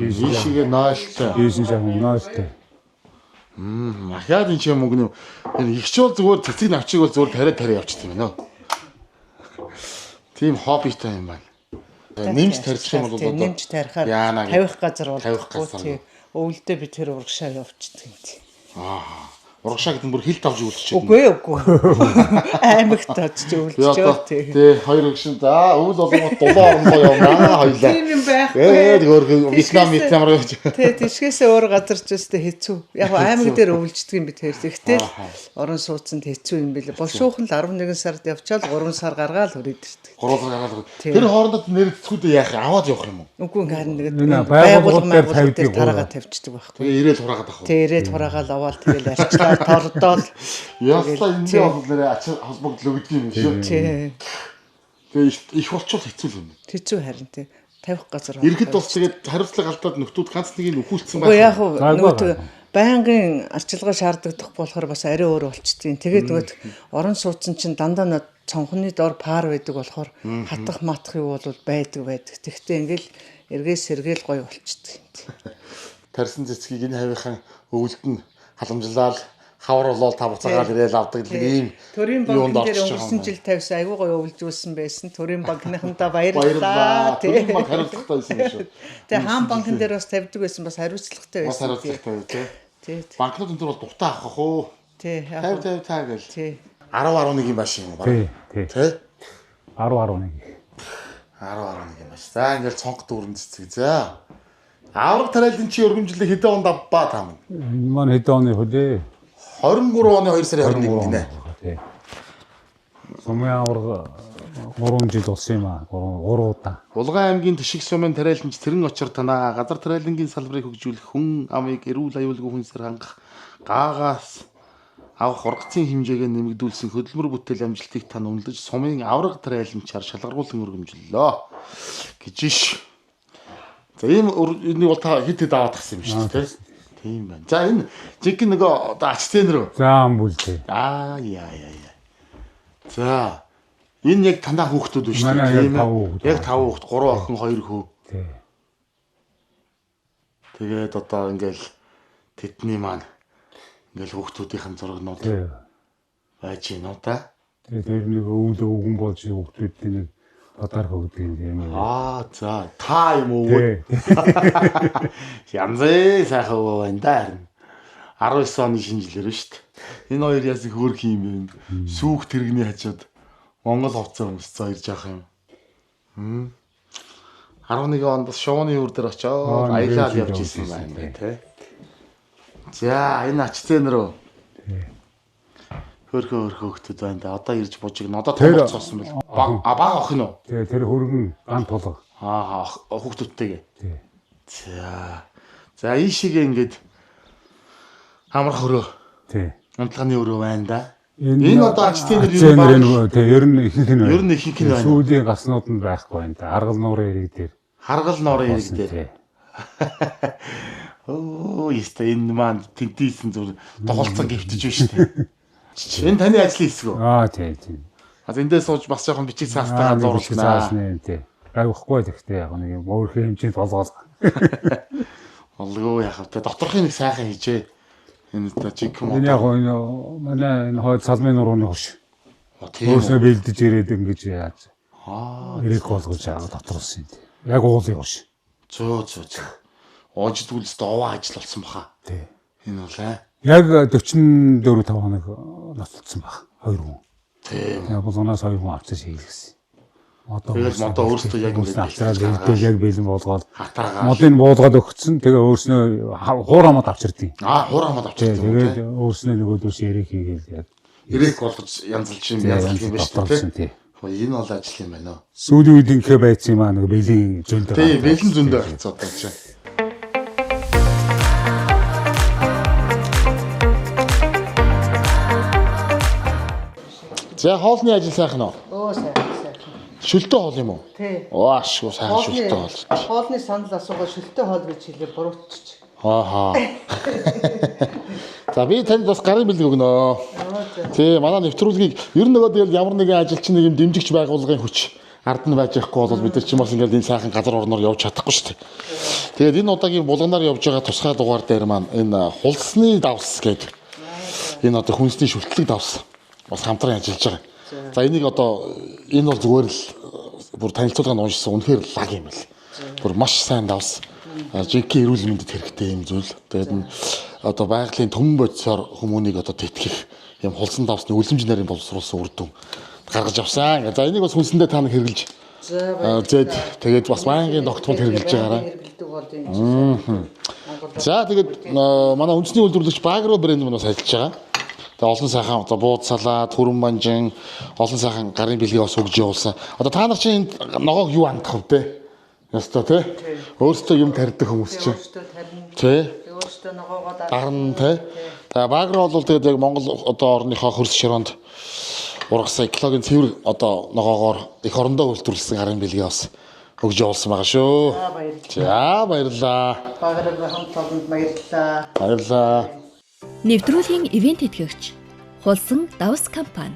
Ийшээ нойлтой. Ийшин шах унаастай. Ахаад энэ ч юм уу энэ ихч бол зүгээр цэцэг навчиг бол зүгээр тариа явчихдаг юм нөө. Тийм хоббитай юм байна. Нэмж тарих юм бол нэмж тарихаар яана тавих газар бол тавих газар. өвөлдөө би тэр урагшаа явчихдаг юм тий. Урагшаа гэдэг нь бүр хилд авч үлдчихэж байна. Үгүй. Аймагт очиж өвлөжөө тий. Тэ хоёр гişин за өвөл болгоод дулаан орноо явнаа хоёлаа. Тийм юм байхгүй. Өөр Вьетнам руу явж. Тий, тийшгээсээ өөр газар ч өстэй хэцүү. Яг аймаг дээр өвлждөг юм би тэр. Тэгтэл орон сууцнд хэцүү юм билээ. Болшуухан л 11 сард явчаал 3 сар гаргаал хүрээд ирдэг. 3 сар гаргаад. Тэр хоорондоо нэрцгүүдээ яах аваад явах юм уу? Үгүй харин Нэ, нэг байгууллагууд дээр дээр тавьдаг. тараагаа тавьчихдаг байхгүй. Тэгээ ирээл хураагаад авах. Тий, ирээд хураагаал аваад тэгэл арчлаа тордоол. Яслаа энэ бол нэрээ ач холбогдол өгдөг юм шүү. Тий. Тэгээ их болчвол хэцүү юм. Хэцүү харин тий. Тавих газар. Иргэд бас тэгээд хариуцлага алдаад нөхдүүд ганц нэг нь өхүүлсэн Уу яг байх. нөгөө байнгын арчилгаа шаарддаг болохоор бас арай өөр болчтгийн. Тэгээд нөгөө орон сууцсан чинь дандаа цонхны дор пар байдаг болохоор хатах матах юу бол байдаг. Тэгтээ ингээл эргээс сэргээл гоё болчтгийн. Тарсан цэцгийг энэ хавийнхаа өвөлд нь халамжлал хавар болол та буцаагаад ирээл авдаг нэг ийм Төрийн банкн дээр өнгөрсөн жил тавьсан айгүй гоё өвлжүүлсэн байсан. Төрийн банкныхантаа баярлалаа. Төрийн банк хариуцлагатай байсан юм шүү. Тэгээ хаан банкн дээр бас тавьдаг байсан бас хариуцлагатай Бас байсан. хариуцлагатай тий. Тий. Банкнууд энэ төр бол дутаа авах уу? Тий. 50 таа гэл. Тий. 10-11 юм баш юм баг. Тий. Тий. 10-11. 10-11 юм баш. За ингээл цонх дүүрэн цэцэг. За. Авраг тариалын чи өргөмжлөө хэдэн онд авбаа та мөн? Энэ маань хэдэн оны хөлөө? 23 оны 2 сарын 21 гинэ. Тий. Сумын авраг 3 жил болсон юм аа. 3 удаа. Булган аймгийн Тишиг сумын тариаланч Тэрэн очир танаа газар тариалангийн салбарыг хөгжүүлэх хүн амыг эрүүл аюулгүй хүнсээр хангах гаагаас авах ургацын хэмжээгээ нэмэгдүүлсэн хөдөлмөр бүтээл амжилтыг тань үнэлж сумын авраг тариаланчаар шалгаруулан өргөмжлөлөө гэж ш. За ийм энэ бол та хэд хэд аваад тагсан юм шүү дээ. Тийм байна. За энэ жиг нөгөө одоо ач тэнэр. За амбул тий. Яа. За энэ яг танаа хүүхдүүд биш үү? Манай яг 5 хүүхэд. Яг 5 хүүхэд, 3 охин, 2 хүү. Тий. Тэгээд одоо ингээл тэдний маань ингээл хүүхдүүдийн зурагнууд Тий. байж гин үү та? Тэгээд тэр нэг өвлөө өгөн болж хүүхдүүдийн нэг бадарх өгдөг юм. За та юм уу? Тий. Янзээ сайхан байна да харин. 19 оны шинжилэр шүү дээ. Энэ хоёр яс их хөөрх юм бэ? Сүүх тэрэгний хажууд Монгол хувцас өмссөн хоёр жаах юм. 11 онд бас шууны үр дээр очоод аялал явж исэн байна тий. За энэ ач тэнэр үү? Хөрхөө хөхтөд байна да. Одоо ирж бужигна. Одоо том болсон бэл. Баг охин уу? Тэгээ тэр хөргөн ган тулга. Хүүхдүүдтэйгээ. Тий. За ийшээгээ ингээд хамрах өрөө. Тий. Унтлагын өрөө байна да. Энэ одоо ач тэнэр юу байна? Тий, ер нь ихэнх нь байна. Ер нь ихэнх нь байна. Сүүлийн гаснууд нь байхгүй байна да. Аргал нуурын ирэг дээр. Харгал нуурын ирэг дээр. Яста энэ маань тэнтийсэн зүр тоглолцсон гівтэж байна шүү дээ. Энэ таны ажлын хэсэг үү? Тий. Эндээ сууж бас жоохон бичиг цаастайгаа зурлаа. Тий. Гайвахгүй гэхдээ яг нэг юм өөрхөн хэмжээнд болгоол. Олгүй яхав. Тэгээ доторхын нэг сайхан хийжээ. Энэ та жиг юм уу? Энэ яг манай энэ хойд салмын нурууны хөш. Өөрсөө бэлдэж ирээд ингэж яаж. Ирэх болгож аваад доторсон юм. Яг уулын хөш. Зөө. Оождгүүлс довоо ажил болсон баха. Тий. Энэ бол Яг 44-5 хоног ноцолсон баг. 2 хүн. Тийм. Яг болоноос 2 хүн авчиж хийлгэсэн. Тэгээд модоо өөртөө яг яг бэлэн болгоод хатаагаа модыг буулгаад өгсөн. Тэгээ өөрснөө хуурамад авчирдیں۔ Хуурамад авчирдیں۔ Тэгээд өөрснөө нөгөөдөөс ярих хийгээл яг ирэх болгож янзлж юм биш үү? Энэ бол ажил юм байна уу? Сүүлийн үед ингээ байцсан юм аа нэг бэлэн зөндөө. Тийм, бэлэн зөндөө хэцүү одоо чинь. За хоолны ажил сайхан уу? Сайхан. Шөлтөө хоол юм уу? Тий. Шүү сайхан шөлтөө хоол. Хоолны санал асуугаа шөлтөө хоол гэж хэлээ буруутчих. Ааха. За би танд бас гарын бэлэг өгнө. Тий, манай нэвтрүүлгийг ер нь нөгөө тэгэл ямар нэгэн ажилчин нэг юм дэмжигч байгууллагын хүч ард нь байж байхгүй бол бид нар ч юм бас ингээл энэ сайхан газар орноор явж чадахгүй шүү дээ. Тэгээд энэ удаагийн булганаар явж байгаа тусгай дугаар дээр маань энэ хулсны давс гэдэг энэ одоо хүнсний шүлтлэг давс бас хамтран ажиллаж байгаа. За энийг одоо энэ бол зүгээр л бүр танилцуулганд уншсан үнэхээр лаг юм байл. Бүр маш сайн давс. Жинхэнэ эрүүл мэндэд хэрэгтэй юм зүйл. Тэгээд энэ одоо байгалийн төмөн бодисоор хүмүүнийг одоо тэтгэх юм хулсан давсны үлэмж нарийн боловсруулсан үр дүн гаргаж авсан. За энийг бас хүнсэндээ та нар хэрэгжилж тэгээд бас байнгын тогтмол хэрэгжилж байгаарай. За тэгээд манай үндэсний үйлдвэрлэгч Багро брэнд маань бас ажиллаж байгаа. Тэгээд олон сайхан одоо бууд салаад, хүрэн манжин, олон сайхан гарын бэлгийг бас өгж явуулсан. Одоо та нар чинь ногоог юу андах вэ те? Ястаа те? Өөрсдөө юм тарьдаг хүмүүс чинь. Тэ? Өөрсдөө ногоогоо дарна те? За Багро бол тэгээд яг Монгол одоо орныхоо хөрс широонд ургасан экологийн цэвэр одоо ногоогоор эх орондоо үйлдвэрлэсэн гарын бэлгийг бас өгж явуулсан байгаа шүү. За баярлалаа. Багрыг хамт олонд баярлалаа. Баярлалаа. Нэвтрүүлгийн ивент тэтгэгч Хулсан давс компани.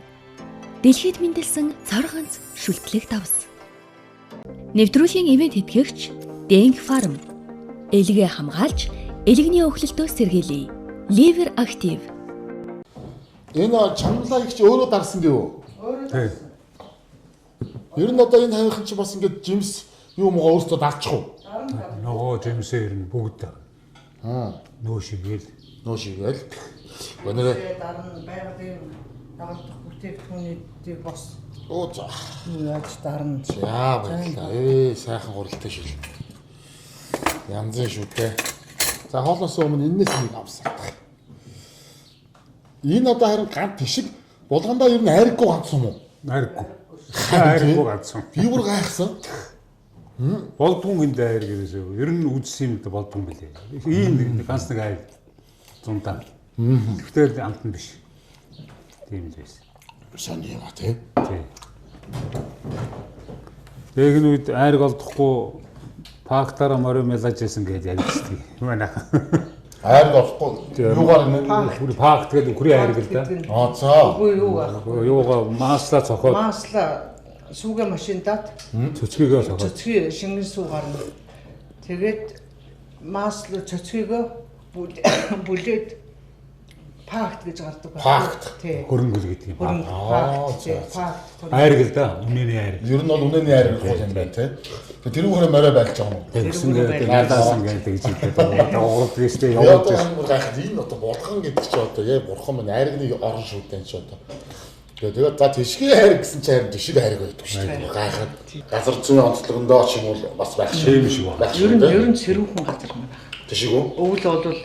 Дэлхийд мэндэлсэн цор ганц шүлтлэг давс. Нэвтрүүлгийн ивент тэтгэгч Denk Farm. Элгээ хамгаалж, элэгний өхлөлтөө сэргийлье. Liver Active. Энэ чамлаа их чи өөрөө дарсан гэв. Тий. Ер нь одоо энэ хавийнхан чи бас ингээд жимс юу мгаа өөртөө дарчих уу? Нөгөө жимсээр нь бүгд нөө шигээл. Өнөөдөр Дарна байгалийн дагалдах бүтээгдэхүүнүүдийг бас оо за. яаж дарна. За баярлалаа. Сайхан гуралтай шил. Янзын шүү дээ. За хоолноос өмнө энэс нэг авсан. Энэ одоо харин ганц тишиг булгандаа ер нь айрггүй ганц юм уу? Айрггүй гадсан. Би бүр гайхсан. Болдгон гинэ айр гэсэн. Ер нь үзсэн юм да болдгон билээ. Ийм ганц нэг айр зундаа. Тэгтээ амтан биш. Тийм л байсан. Сайн юм а тий. Тэгэн үед айрг олдохгүй пактаараа морио мэлаж байсан гэж ярьжтэй. Манай. Айрг олохгүй юугаар нэ? Пакт гэдэг үхрийн айрг л да. За. Үгүй юу аа. Юугаа масла цохоод Масла сүүгээ машиндаад цөцгийгөө цохоод. цоцгийн шингэн сүү гарна. Тэгээд масла цоцгийгөө бүлээд пакт гэж гардаг байна. Пакт. Тий. Хөрөнгөл гэдэг юм. Пакт. Пакт. Айрг л да. Үнэний айрг. Ер нь бол үнэний айрг гол юм байна тий. Тэрүүгээр морой байлж байгаа юм. Тэгсэн гэдэг наадасан гэдэг жигээ дуугаад гэжтэй Яг явуулж бүр гайхад энэ одоо булган гэдэг чи одоо яа бурхан минь айргны орон шүү дээ чи одоо. Тэгээд за тишгийн айрг гэсэн чи харин тишиг айрг байдаг шүү дээ. Гайхад газар зүйн онцлогондоо ч юм уу бас байх тийм шиг байна. Ер нь сэрүүхэн газар мөн. Тишиг үү? Өвөл бол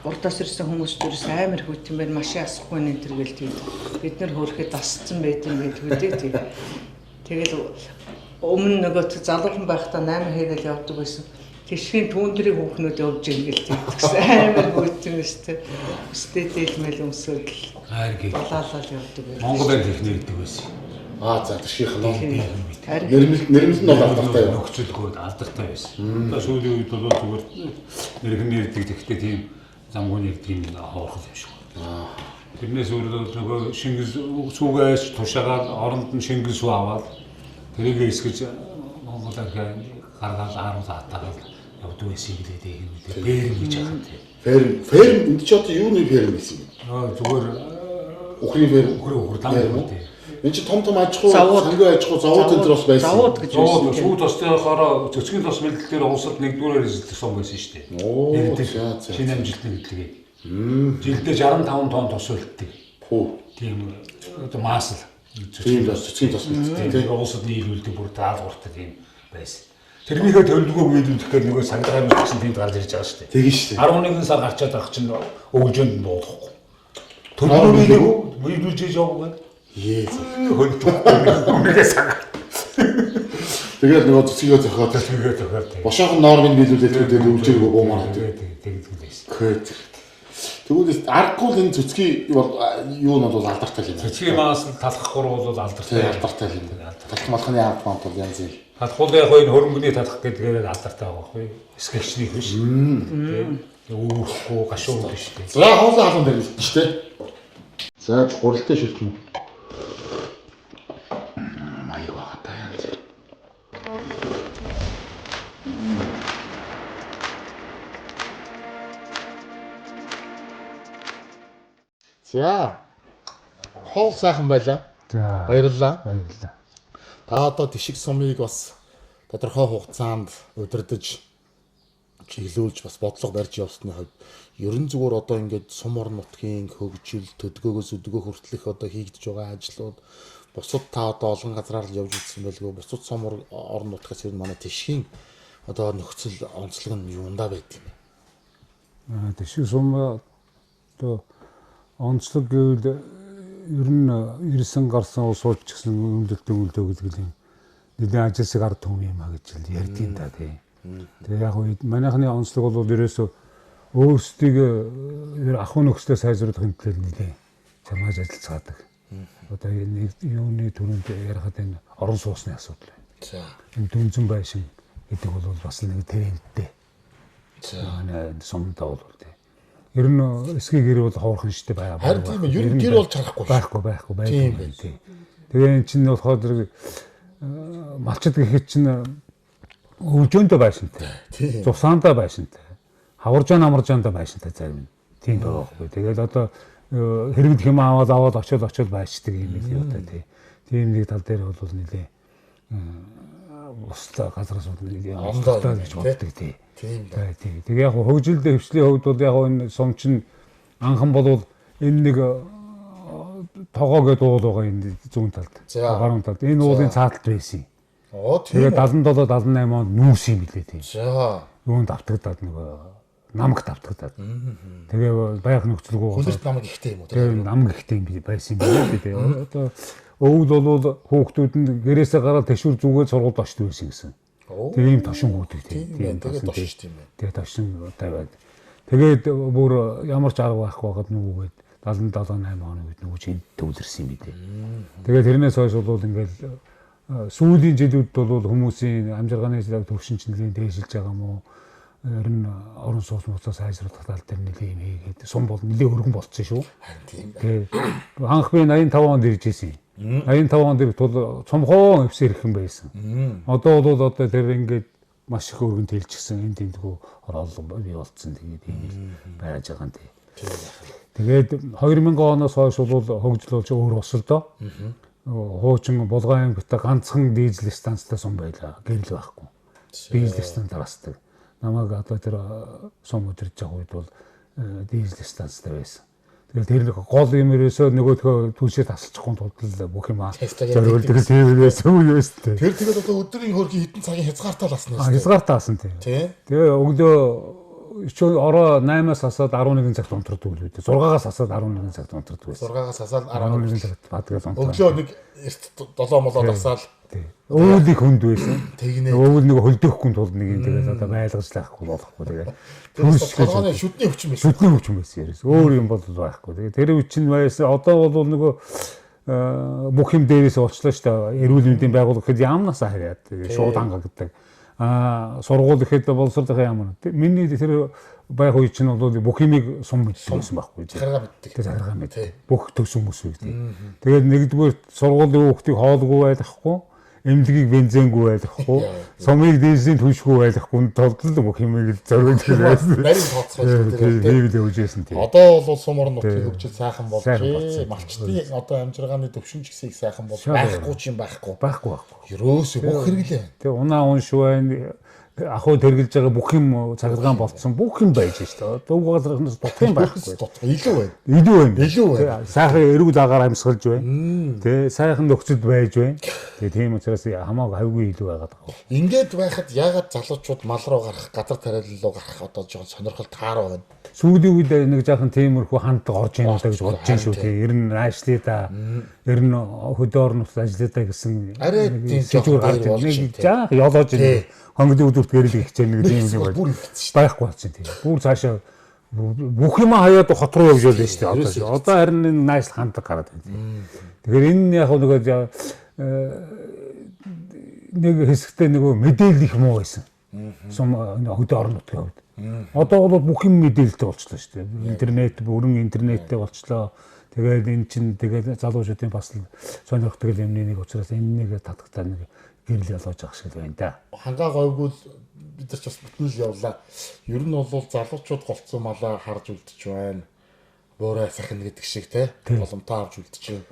урдаас ирсэн хүмүүс дээрс амар хөтөн байна. Машин асахгүй нэ тэр гэл тийм. Бид нар хөөрөхөд дасцсан байт юм гэдэг үү тийм. Тэгэл өмнө нөгөө залуухан байхдаа 8 хийгээл явдаг байсан. Тишгийн түүндрийг хүүхнүүд явж иргэл тийм. Амар хөтөн өстэй. Өстэй дэлмэл өмсөд л Айрг балаалал явдаг байсан. Монголын техник гэдэг байсан. За тишгийнх нь Харин нэрмэл нь бол алдартай юм. Нөхцөлгөөд алдартай байсан. Одоо сүүлийн үед бол зүгээр нэрхэн нэрдэг гэхдээ тийм замгүй нэрдэг юм хоорхол юм шиг. Тэрнээс өөрөө нөгөө шингэл сүүгээс тушаагаад оронд нь шингэл сүү аваад тэрийг эсгэж Монголоор гаргаад ааруулаа хатаагаад явдаг байсан юм лээ тийм. Ферм гэж байгаа. Ферм энэ ч одоо юуны ферм байсан юм? Зүгээр Ухрын ферм. Ухрын лам юм тийм. Энд чи том аж ахуй, сангийн аж ахуй завууд энэ төр бас байсан. завууд гэж байсан. Сүү тостойхоор цөцгийн тос мэдлэл дээр улсад нэгдүгээр эзэлдэг сум байсан шүү дээ. Оо Шинэ амжилтны мэдлэгээ. Жилдээ 65 тонн тос үлддэг. Тийм одоо масл. Тийм л цэцгийн тос үлддэг. Тийм улсад нийлүүлдэг бүр даалгавартай тийм байсан. Тэрнийхээ төлөвлөгөө биелүүлэх гээд нөгөө сандраа мэдсэн тийм гарч ирж байгаа шүү дээ. Тэгин шүү дээ. 11 сар гарчаад байгаа чинь өвлжөнд нь дуулахгүй. Төлөвлөгөө биелүүлж явах гэдэг. Хөнтөөгөөс. Тэгээд нөгөө цэцгээ зохиод Тэгээд бошоохон нормыг биелүүлээд үүдээ өвчрөгөө буумаар. тэгээд байсан. Гэт. Тэгвэл аргагүй л энэ цэцгийн юу нь бол алдартай юм. Цэцгийн маас талхахгүйр бол алдартай. Алдартай юм. Талх малхны арга маань бол янз бүр. Талхуул яг энэ хөрөнгөний талах гэдгээр алдартай байгаа байхгүй. Скетчний биш. Үүрхгүй гашуун биш тийм. За хоолой халуун дээр хэлсэн шүү дээ. За гуралтай шүлтэн. Маяг байгаа та янз. За хоол сайхан байлаа. За Баярлалаа. баярлалаа. Та одоо тишиг сумыг бас тодорхой хугацаанд удирдах чиглүүлж бас бодлого барьж явсны хувьд ерөн зүгээр одоо ингээд сум орон нутгийн хөгжил төдгөөгөөс өдгөө хүртэлх одоо хийгдэж байгаа ажлууд бусад та одоо олон газраар л явж ирсэн байлгүй бусад сум орон нутгаас ер нь манай тишгийн одоо нөхцөл онцлог нь юундаа байд юм. Тэшиг сум одоо онцлог гэвэл ер нь ирсэн гарсан сууч гэсэн үнэлттэй гэдэг нь нэгэн ажилсаг ард түмэн юм а гэж ярьдیں۔ Да тий. Тэгээ яг үед манайхны онцлог бол ерөөсөө өөрсдийг ахуй нөхцөлөө сайжруулах хэмжээнд нэлээ чамааж ажиллацгаадаг. Одоо нэг юуны түрүүнд ярихад энэ орон суусны асуудал байна. За. Энэ дүнзэн байшин гэдэг бол бас нэг трендтэй. За. Манай сумдаа бол тий. Ер нь эсгийн гэр бол хоорхон штэ байгаа. Харин тийм ээ ер нь гэр болж харахгүй. Байхгүй тий. Тэгээ эн чинь болохоор зэрэг малчд гэхэд чинь өвжөндөө байшинтай. Зусаандаа байшинтай. Хаваржаан амаржаандаа байшинтай зарим нь. Тийм байгаа байхгүй. Тэгээд одоо хэрэгд хэм аваад очиод байцдаг юм билий одоо тий. Тийм нэг тал дээр бол нэлээ устаа газраас нэлээ онцлогтой гэж боддог тий. Тийм. Тэгээ яг хөгжилдөө хвшлийн хувьд бол яг энэ сум чинь анхан болвол энэ нэг тогоо гэдэг уул байгаа энэ зүүн талд. Баруун талд. Энэ уулын цааталт байсан. Тэгээ 77 78 онд нүүс юм билээ тийм. За. Юунд давтагдаад нөгөө намг давтагдаад. Тэгээ баях нөхцөлгүй. Хүлэрт намг ихтэй юм уу? Тэгээ намг ихтэй юм байсан юм билээ тийм. Одоо өвд бол хүүхдүүд нь гэрээсээ гараад тэшүүр зүгээд сургуульд очдог байсан гэсэн. Тэгээ ийм тошин гүйдэг тийм. Тэгээ тошин тийм ээ. Тэгээ тошин тавиад. Тэгээд бүр ямар ч арга байхгүй байхад нүгүйгээд 77 8 хоног үед нүгж энд төвлөрсөн юм билээ. Тэгээд тэрнээс хойш бол ингээл сүүлийн жилүүд бол хүмүүсийн амжиргааны төвшин чинь дээшилж байгаа юм уу? Ер нь орон сууц муцаа сайжруулах тал дээр нэлээ юм хийгээд сум бол нэлээ өргөн болцсон шүү. Тэгээд анх би 85 онд ирж ирсэн. 85 онд бол цомхон өвсөр ирэх юм байсан. Одоо бол одоо тэр ингээд маш их өргөн тэлчихсэн энд тэмдгүү оролцоо бий болцсон тэгээд ийм байж байгаа юм тий. Тэгээд 2000 оноос хойш бол хөгжил болж өөр босолдоо. Хуучин Булган аймагта ганцхан дизель станцтай сум байлаа. Гэрэл байхгүй. Дизель станц дараасдаг. Намайг одоо тэр сум өдөрж байгаа үед бол дизель станцтай байсан. Тэгээд тэр гол юм ерөөсөө нөгөөдхөө түлшээ тасалчихгүй тулд бүх юм зориулдаг тийм байсан үе байсан. Тэр тэгээд одоо өдрийн хөргийн хэдэн цагийн хязгаартаа ласнаа. Хязгаартаа асан тийм. Тэгээ өглөө ороо 8-аас асаад 11 цагт унтардаг л үү. 6-аас асаад 11 цагт унтардаг байсан. 6-аас асаад 11 цагт бадгаас унтардаг. Өглөө нэг эрт 7 молоод асаал. Өвөл их хүнд байсан. Тэгнэ. Өвөл нэг хөлдөхгүй тул нэг юм тэгээд одоо байлгаж лахгүй болохгүй тэгээд. Толгойн шүдний хүчин байсан. Шүдний хүчин байсан ярээс. Өөр юм бол байхгүй. Тэгээд тэр хүчин байсан. Одоо бол нөгөө бүх юм дээрээс очлоо шүү дээ. Эрүүл мэндийн байгууллага гэхэд яамнасаа хараад шууд хангагддаг. Сургууль ихэд боловсролын яам. Миний тэр байх үе чинь бол бүх юмыг сум мэдсэн байхгүй. Захиргаа мэддэг. Захиргаа мэддэг. Бүх төс хүмүүс үйтэй. Тэгээд нэгдүгээр сургуулийн хүүхдийг хоолгүй байлгахгүй, эмнэлгийг бензингүй байлгахгүй, сумыг дизелийн түншгүй байлгахгүй толдол бүх юмыг зориулж байсан. Нарийн тооцоолж тэгээд үүжсэн тийм. Одоо бол сум орон нутгийн хөгжил сайхан болж малчтын одоо амжиргааны төвшин ч гэсэн их сайхан болж байхгүй ч юм байхгүй. Ерөөсөө бүх хэрэглээ. Тэгээ унаа унш байна. Ахуй тэргэлж байгаа бүх юм цагалгаан болцсон бүх юм байж шүү дээ. Дөнгө газраас дутх юм байхгүй. Илүү байна. Сайхан эрүүл агаар амьсгалж байна. Тэ сайхан нөхцөл байж байна. Тэгээ тийм учраас хамаагүй хавгүй илүү байгаад байгаа. Ингээд байхад ягаад залуучууд мал руу гарах, газар тариалал руу гарах одоо жоо сонирхол тааруу байна. Сүүлийн үед нэг жаахан тиймэрхүү хандлага орж ийн удаа гэж бодож байна шүү дээ. Ер нь ажлаа да. Ер нь хөдөө орон нутгад ажиллаа да гэсэн. Сэжүүр гарч нэг жаах ёолоож байна. Хонгодын өдөрт гэрэл ихчээр нэг тийм юм байна. Байхгүй болсон тийм. Бүр цаашаа бүх юм хаяад хот руу явж байлаа шүү дээ. Одоо харин энэ найс хандаг гараад байна. Тэгэхээр энэ яг нөгөө нэг хэсэгтээ нөгөө мэдээлэл их муу байсан. Сум хөдөө орон нутгийн хувьд. Одоо бол бүх юм мэдээлэлтэй болчихлоо шүү дээ. Интернет бүрэн интернеттэй болчихлоо. Тэгээд эн чинь тэгээд залуучуудын бас сонирхдаг юмны нэг учраас энэ нэг татагтаа нэг гэрэл ялгаж авах шиг байна да. Хангаа говьгүй бид нар ч бас бүтэн л явлаа. Ер нь бол залуучууд голцсон малаа харж үлдэж байна. Боорой сахин гэдэг шиг те боломтоо авч үлдэж байна.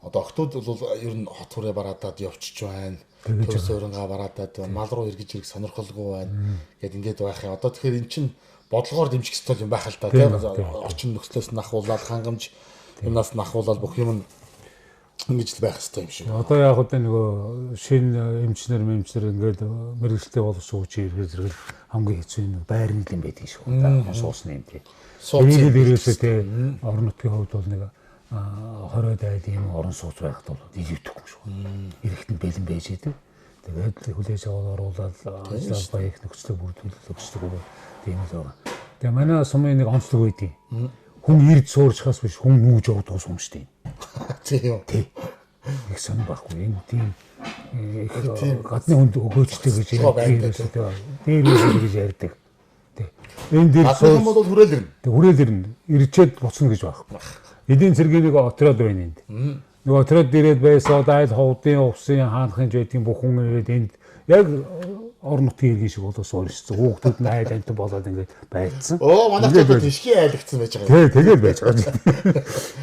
Одоо октод бол ер нь хот хүрээ бараадад явчихж байна. Төрс өрөнгө бараадад байна. Мал руу эргэж ирэх сонирхолгүй байна. Гэт ингээд байх юм. Одоо тэгэхээр эн чинь бодлогоор дэмжих ёстой юм байх л та тийм орчин нөхцлөөс нь ахуулаад хангамж юмнаас нь ахуулаад бүх юм ингэж байх ёстой юм шиг. Одоо яг одоо нөгөө шинэ эмчнэр ингээд мэрэгчлээ боловсон хүчээр зэрэг хамгийн хэцүү нь байрны юм байдаг шүү дээ. Суусны юм тийм. Сууцны дээрээс тийм орон нутгийн хувьд бол нэг 20 дайд юм орон сууц байхад бол идэвдэхгүй шүү. Эрэхтэн бэлэн байж идэв. Тэгээд хүлээж аваад оруулаад ажлаа баях нөхцөлөд бүрдүүлэх өгчдөг тийм л байгаа. Тэгээ манай сумын нэг онцлог байдیں۔ Хүн ирд суурчхаас биш хүн нүүж явдаг сум шүү дээ. Тийм. Тийм. Их сон байхгүй. Энэ тийм гадны хүнд өгөөжтэй гэж ярьдаг. Дээрээс гэж ярьдаг. Тийм. Энэ дээр сум бол хүрээлэрнэ. Тэг хүрээлэрнэ. Ирчээд буцна гэж байхгүй. Эдийн цэргийн нэг отроод байна энд. Нөгөө отроод дээрээд байсан айл ховдын увсын хаанхын жидгийн бүх хүн ирээд энд яг орон нутгийн иргэн шиг болоо суурьшсан. Хүүхдүүд нь айл амт болоод ингээд байцсан. Манай хотод тишгийн айлгцсан байж байгаа. Тий, тэгээд байж байгаа.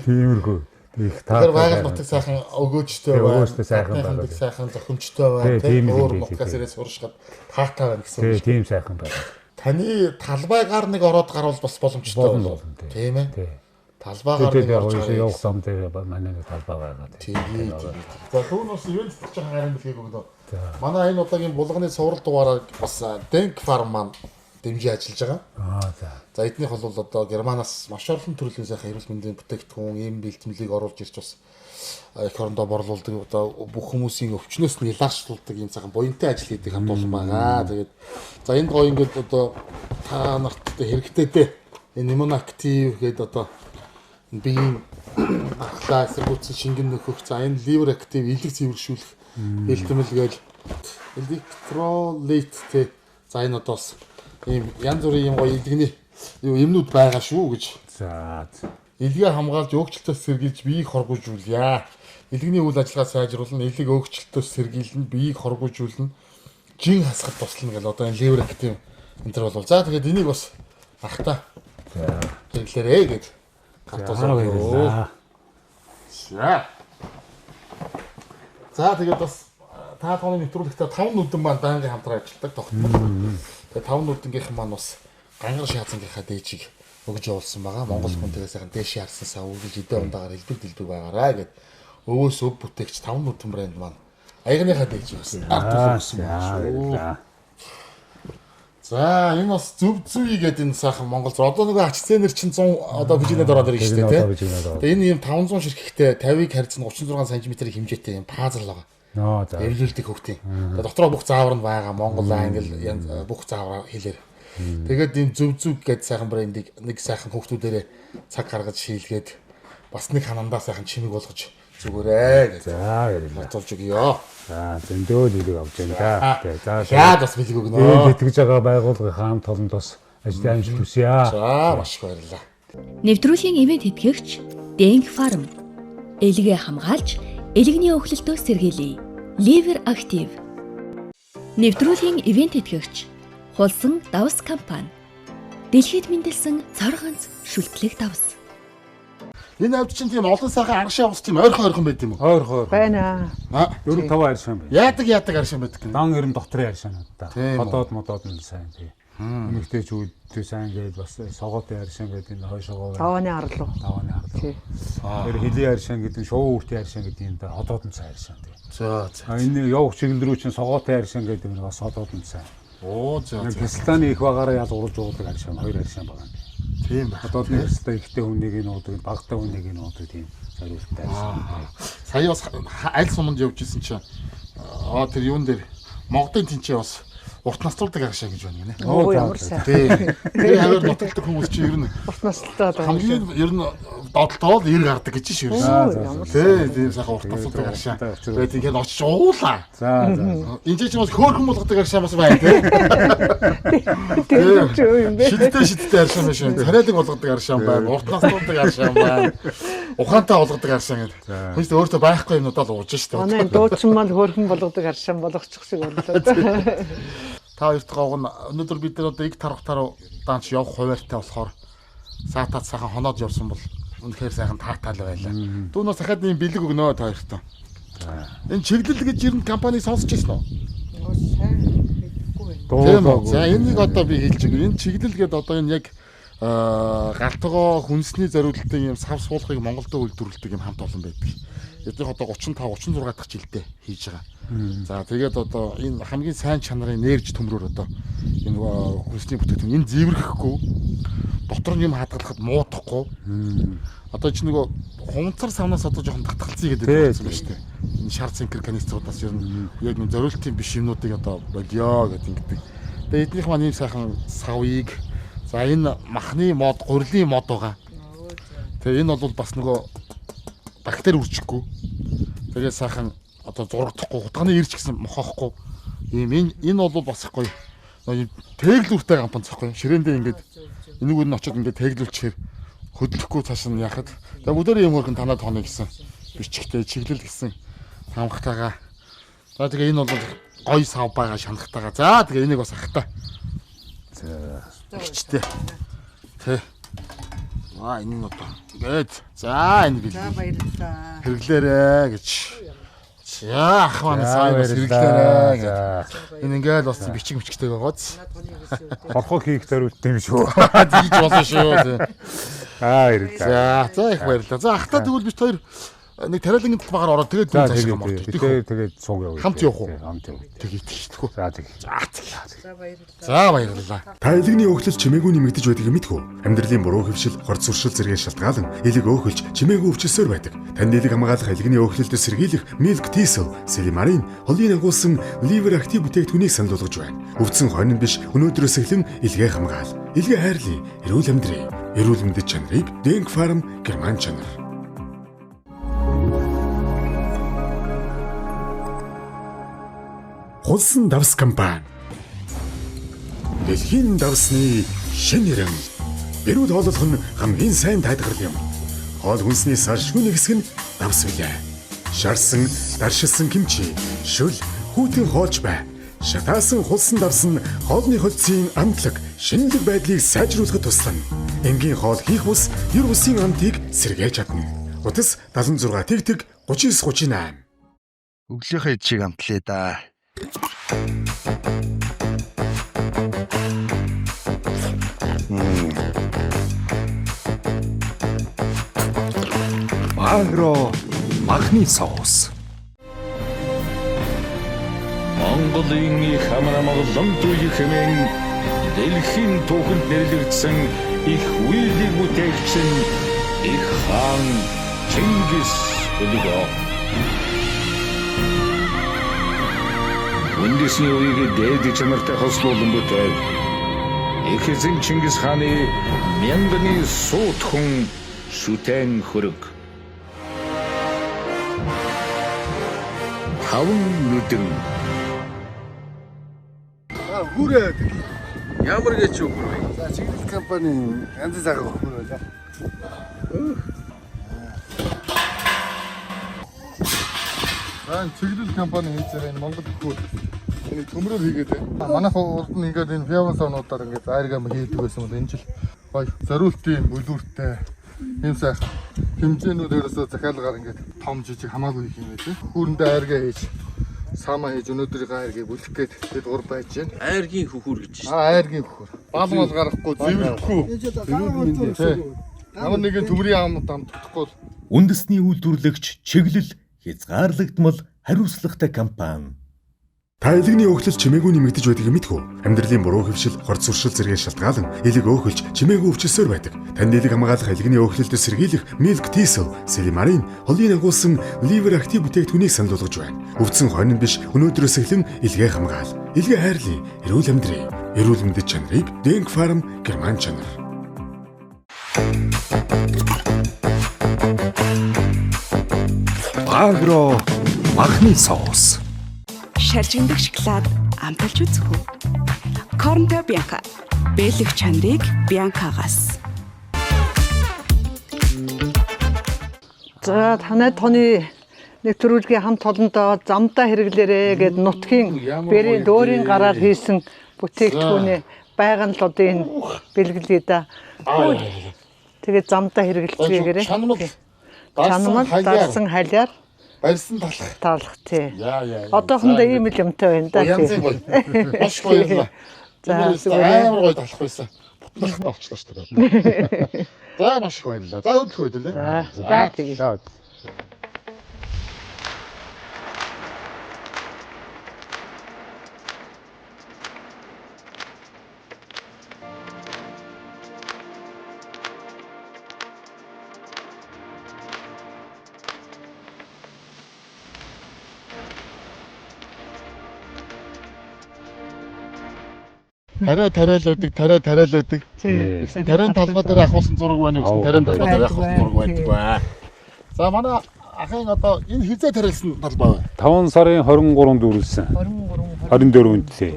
Тиймэрхүү. Их таа. Тэр байгаль нутаг сайхан өгөөжтэй байна. Өгөөжтэй сайхан байна. Сайхан зохимжтой байна. Тийм өөр нутгаас ирээд суршгаад таатай байна гэсэн үг. Тийм сайхан байна. Таны талбайгаар нэг ороод гарвал бас боломжтой байна. Тийм ээ. Талбайгаар нэг орж явах зам дээр манай нэг талбай байгаа. Тийм. За түүнээс ивент хийж байгаа харин бэлгийг өгнө. Манай энэ удаагийн булганы цуврал дугаараа бас Denk Farm маань дэмжиж ажиллаж байгаа. За. За эднийх бол одоо Германаас маш олон төрлийн сайхан эрүүл мэндийн бүтээгдэхүүн, ийм бэлтгэлийг оруулж ирж бас их орондоо борлуулдаг. Одоо бүх хүмүүсийн өвчнөөс нь илаарчлуулдаг ийм сайхан буянтай ажил хийдэг хамт олон байгаа. Тэгээд за энд гоё ингээд одоо та нарт хэрэгтэй дээ. Энэ иммунактив гэдэг одоо биеийн ахлаа эсэргүүцэн шингэн нөхөх. За энэ ливер актив элэг цэвэршүүлэх бэлтгэл гээл электролиттэй. За энэ одоо бас ийм янз бүрийн юм гоё элэгний юмнууд байгаа шүү гэж. За. Элгээ хамгаалж өөгчлөлтөөс сэргийлж биеийг хоргожуулъя. Элэгний үйл ажиллагаа сайжруулна, элэг өөгчлөлтөөс сэргийлнэ, биеийг хоргожуулна, жин хасахад туслана гэл одоо энэ ливер актив энэ төр бол. За тэгээд энийг бас ахта. За. Тэглэрээ гэж. Гартуулаа. За тэгээд бас та тооны нэвтрүүлэгтээ 5 нүдэн маань байнгын хамтран ажилладаг тогтмол. Тэгээд 5 нүдэнгийнхэн маань бас гангар шаацангийнхаа дээжийг өгж явуулсан байгаа. Монгол хүн тэгээ сайхан дээшээ харсансаа үргэлж эдээ ундаагаар элбэг байгаараа гэд өвөөс өв бүтээгч 5 нүдэн брэнд маань аягныхаа дээжийг бас авсан. За энэ бас зөв зүй гэдэг энэ сайхан Монгол зэр одоо нөгөө ач цэнэр чинь 100 одоо бижинэд ороод ирж штэ тий. Тэгээ энэ юм 500 ширхэгтэй 50-ыг харьцан 36 см хэмжээтэй юм пазл байгаа. За. Эвлүүлдэг хөвгтийн. Тэгээ дотроо бүх заавар нь байгаа. Монгол, англи бүх заавар хэлээр. Тэгээд энэ зөв зүг гэдэг сайхан брендийг нэг сайхан хөвгтүүдээрээ цаг гаргаж шийлгээд бас нэг ханандаа сайхан чимэг болгож зүгээрээ гэж. За ярилаа. Батулж өгье. За зөндөө нэрийг авч байна да. За бас бэлэг өгнө. Тэтгэж байгаа байгууллагын хаан толонд бас ажлын амжилт хүсье. За маш их баярлалаа. Нэвтрүүлгийн ивент тэтгэгч Denk Farm. Элгээ хамгаалж, элэгний өхлөлтөөс сэргийлье. Liver Active. Нэвтрүүлгийн ивент тэтгэгч Хулсан давс компани. Дэлхийд мэндэлсэн цор ганц шүлтлэг давс. Энэ авд чинь тийм олон сайхан аргашаа ус тийм ойрхон байд юм уу? Ойрхон. Байна. 4-5 аршин байна. Яадаг аргашаа байдаг юм. Дан ерөн дотрын аршинууд та. Модод нь сайн тий. Эмэгтэй зүйлтэй сайн гээд бас согоотой аршин гэдэг энэ хойшоогоо. Таваны арлуу. Таваны арлуу. Тэр хилийн аршин гэдэг шуу үртийн аршин гэдэг энэ одоод нь сайн аршин тий. За. Энэ явах чиглэл рүү чинь согоотой аршин гэдэг нь бас одоод нь сайн. Оо за. Христианы их багаараа ялгуулж уудаг аршин 2 аршин байгаа юм. Тийм ба. Одоо нэг хэвээр ихтэй хүнийг нуудаг, багтай хүнийг нуудаг тийм зориулттай аршин. Сая бас аль суманд явж исэн чинь тэр юун дээр Монголын тэнцээ бас урт насруулдаг агшаа гэж байна гинэ. Оо ямар сайн. Тийм. Тэр хавар нутагтдаг хүмүүс чинь ер нь Урт настай хамгийн ер нь доотлоо л 90 гардаг гэж шүү дээ. Тийм сайхан урт насруулдаг агшаа. Тэгээд ингээд очиж уулаа. За. Энд чинь бас хөөрхөн болгодог агшаа бас байна тийм. тэр юм бэ. Шидтэй агшаа биш үү? Хариалаг болгодог агшаа байна. Урт насруулдаг агшаа байна. Ухаантай болгодог агшаа гэдэг. Хүн ч өөртөө байхгүй юмнуудаа л ууж шүү дээ. Манай дуучин маань хөөрхөн болгодог аршаан болгочих шиг боллоо. Та хоёрт гоог нь өнөөдөр бид нар одоо иг тархтаар даанч явах хуваартай болохоор саатаад сайхан хоноод явсан бол үнэхээр сайхан таатаал байлаа. Түүнээс дахиад нэг бэлэг өгнөө та хоёрт. Энэ чиглэл гэж ер нь компани сонсч ирсэн үү? Сайн хэлэхгүй байна. За энийг одоо би хэлж өгье. Энэ чиглэл гэдэг одоо энэ яг галтгоо хүнсний зориулалтын юм сав суулгыг Монголд үйлдвэрлэдэг юм хамт олон байдаг. Эдгээр одоо 35 36 дахь жилдээ хийж байгаа. За тэгээд одоо энэ хамгийн сайн чанарын нэрж төмрөөр одоо энэ хүнсний бүтээгдэхүүн энэ зэврэхгүй дотор нь юм хадгалахад муудахгүй. Одоо ч нөгөө хунцар савнаас одоо жоохон татгалцъя гэдэг болсон байна шүү дээ. Энэ шар цэнхэр каниструудаас ер нь яг нэг зориултын биш юмнуудыг одоо болио гэдэг ингэдэг. Тэгээд эднийх маань ийм сайхан савыг за энэ махны мод, гурилын мод байгаа. Тэгээ энэ бол бас нөгөө бактери үржихгүй. Тэгээд сайхан одоо зурагдахгүй, хутганы ирж гисэн мохоохгүй. Ийм энэ бол бас их гоё. Нэг тэглүүртэй гампан цахгүй. Ширээндээ ингээд энийг нь очиод ингээд тэглүүлчихээр хөдлөхгүй цааш нь яхад. Тэгээ бүгдээ юм хөргөн танаад хонё гэсэн. Бичгтэй чиглэл гэсэн хамгатайгаа. За тэгээ энэ бол гоё сав байгаа шанахтайгаа. За тэгээ энийг бас ахтай. За бичтэй. Тэ. Энэ нь одоо ингээд за энэ бил. За баярлалаа. Хэрэглээрэй гэж. За ах маань сайн бас хэрэглээрэй гэж. Энэ ингээд бас бичиг мичгтэй байгааз. Хорхоо хийх зориулттай юм шүү. Дийж болсон шүү. Баярлалаа. За их баярлалаа. За ахтаа тэгвэл бид хоёр нэг тариалангийн талбайгаар ороод тэгээд дүүн цааш юм орчих. Тэгээд цуг яваа. Хамт явах уу? Хамт яваа. Тэгээд тийшгүй. За тэг. За баярлалаа. Та элэгний өөхлөл чимээгүй нэмэгдэж байдгийг мэдгүй. Амьдралын буруу хөвшил, хорц суршил зэрэг шалтгаалan элэг өөхөлж чимээгүй өвчлсөөр байдаг. Танд элэг хамгаалах элэгний өөхлөлд сэргийлэх Milk Thistle, Silimarin, холын агуулсан Liver Active бүтээгдэхүүнийг санал болгож байна. Өвдсөн хойно биш өнөөдрөөс эхлэн элгээ хамгаал. Элгээ хайрлая. Эрүүл амьдрий. Эрүүл мэндэд чанарыг Denk Farm Герман чанар. Хулсан давс компани. Дэлхийн давсны шин нэрэн. Эрүүл хооллох нь хамгийн сайн тайлбар юм. Хоол хүнсний салшгүй нэг хэсэг нь давс билээ. Шарсан, даршилсан кимчи, шүл, хүүтэн хоолж бай. Шатаасан хулсан давс нь хоолны хөлцийн амтлаг, шинэлэг байдлыг сайжруулахад туслана. Энгийн хоол хийх бус, ер бусын амтыг сэргээж чадна. Утас 76 тэгтэг 39 38. Өглөөхөө чиг амтлаа да. Агро махны соус. Монголын их хамрамгалан туй хэмээн дэлхийн түүхэнд нэрлэгдсэн их үйлдэл бүтээгч нь их хаан Чингис Хөлгөө. Үндэсний үеийг дээд чанартай хослуулан бүтээл их эзэн Чингис хааны мянганы суутхан шүтэн хөрөг. Таван нүдэн. Хүрээд. Ямар гэж юу вэ? За чиглэл компани янз цагаа өгөх байлаа. Чиглэл компани хийхээр энэ Монгол хүү энэ төмрөөр хийгээд байна. Манайх урд нь ингээд энэ феврал савнуудаар ингээд зайргам хийдэг байсан бол энэ жил гоё зориултын бүлүүртэй юм сайхан хэмжээнүүдээрээс захиалгаар ингээд том жижиг хамаагүй хийх юм байлээ. Хүүрэндээ айргаа хийж саамаа хийж өнөөдрийн айргийг бүлэх гээд тэд гур байж байна. Айргийн хөхөр гэж. Айргийн хөхөр. Баалмал гарахгүй, зэвэрлэхгүй. Ямар нэгэн төмрийн амд амтдахгүй. Үндэсний үйлдвэрлэгч чиглэл хязгаарлагдмал хариуцлагатай компани. Та элэгний өөхлөл чимээгүй нэмэгдэж байдгийг мэдгүй. Амьдралын буруу хөвшил, хорц суршил зэрэг шалтгаалan элэг өөхөлж чимээгүй өвчлсөөр байдаг. Танд элэг хамгаалах элэгний өөхлөлд сэргийлэх Milk Thistle, Silimarin, холын агуулсан Liver Active бүтээгдэхүүнийг санал болгож байна. Өвдсөн хойно биш, өнөөдрөөс эхлэн элгээ хамгаал. Элгээ хайрлая, эрүүл амьдрий. Эрүүл мэндэд чанарыг Denk Farm Герман чанар. Агро махны соус. Шаржигдах шоколад амталж үзэх үү? Cornto Bianca. Бэлэг чанарыг Bianca-гаас. За танай тооны нэвтрүүлгийн хамт олондоо замдаа хэрэглээрээ гэд нутгийн бэрийн дөөрийн гараар хийсэн бүтээгдэхүүнээ байгаанлуудын бэлгэлээ да. Тэгээд замдаа хэрэглэцгээ гэрээ. Чанамал дарсан халиар барьсан талах тий. Яа. Одоохондоо ийм л юмтай байна да. Маш гоё. За амар гоё талах байсан. Бутнах авчлаа шүү дээ. За маш гоё л. За өдөх үед лээ. За тэгээ. Тариалуудаг. Тарийн талбай дээр ахуулсан зураг байна уу? Тарийн талбай дээр ахуулсан зураг байдаг баа. За манай ахын одоо энэ хизээ тариалсан талбай байна. 5 сарын 23-нд дүүрэлсэн. 24-нд тий.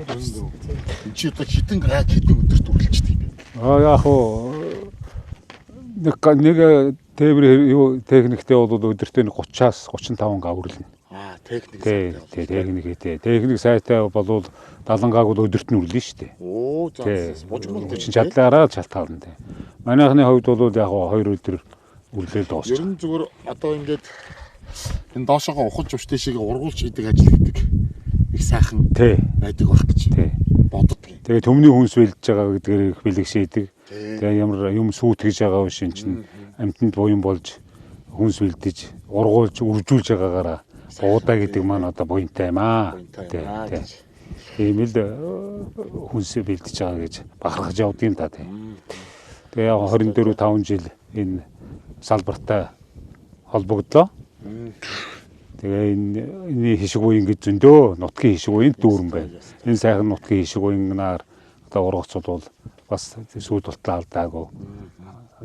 Чи одоо хитэн өдөрт үргэлжлэдэг юм. Яг уу нэг тээвэр техниктэй бол өдөртөө 30-аас 35 гаврлна. Техник. Техник сайтай болвол 70 гааг бол өдөрт нь үрлээ шүү дээ. Оо за. Божигмол чадлаараа шалтгаална дээ. Манайхны хувьд бол яг 2 өдөр үрлээд дуусчих. Ер нь зүгээр одоо ингээд энэ доошоогоо ухалж өвчтэй шиг ургуулж хийдэг ажил гэдэг их сайхан байдаг байх гэж боддог. Тэгээ төмний хүнс бэлдэж байгаа гэдгээр их бэлэгшээдэг. Тэгээ ямар юм сүйтгэж байгаа шин чинь амтнд буян болж хүнс бэлдэж ургуулж үржүүлж байгаагаараа буудаа гэдэг маань одоо буянтай юм аа. Тийм л хүнс бэлдэж байгаа гэж бахархаж явдгийн та тийм. Тэгээ яг 24-5 жил энэ салбартай холбогдлоо. Тэгээ энэ хишиг буян гэж зөндөө нутгийн хишиг буянд дүүрэн байна. Энэ сайхан нутгийн хишиг буянаар одоо ургац бол бас сүйд болтлоо алдаагүй.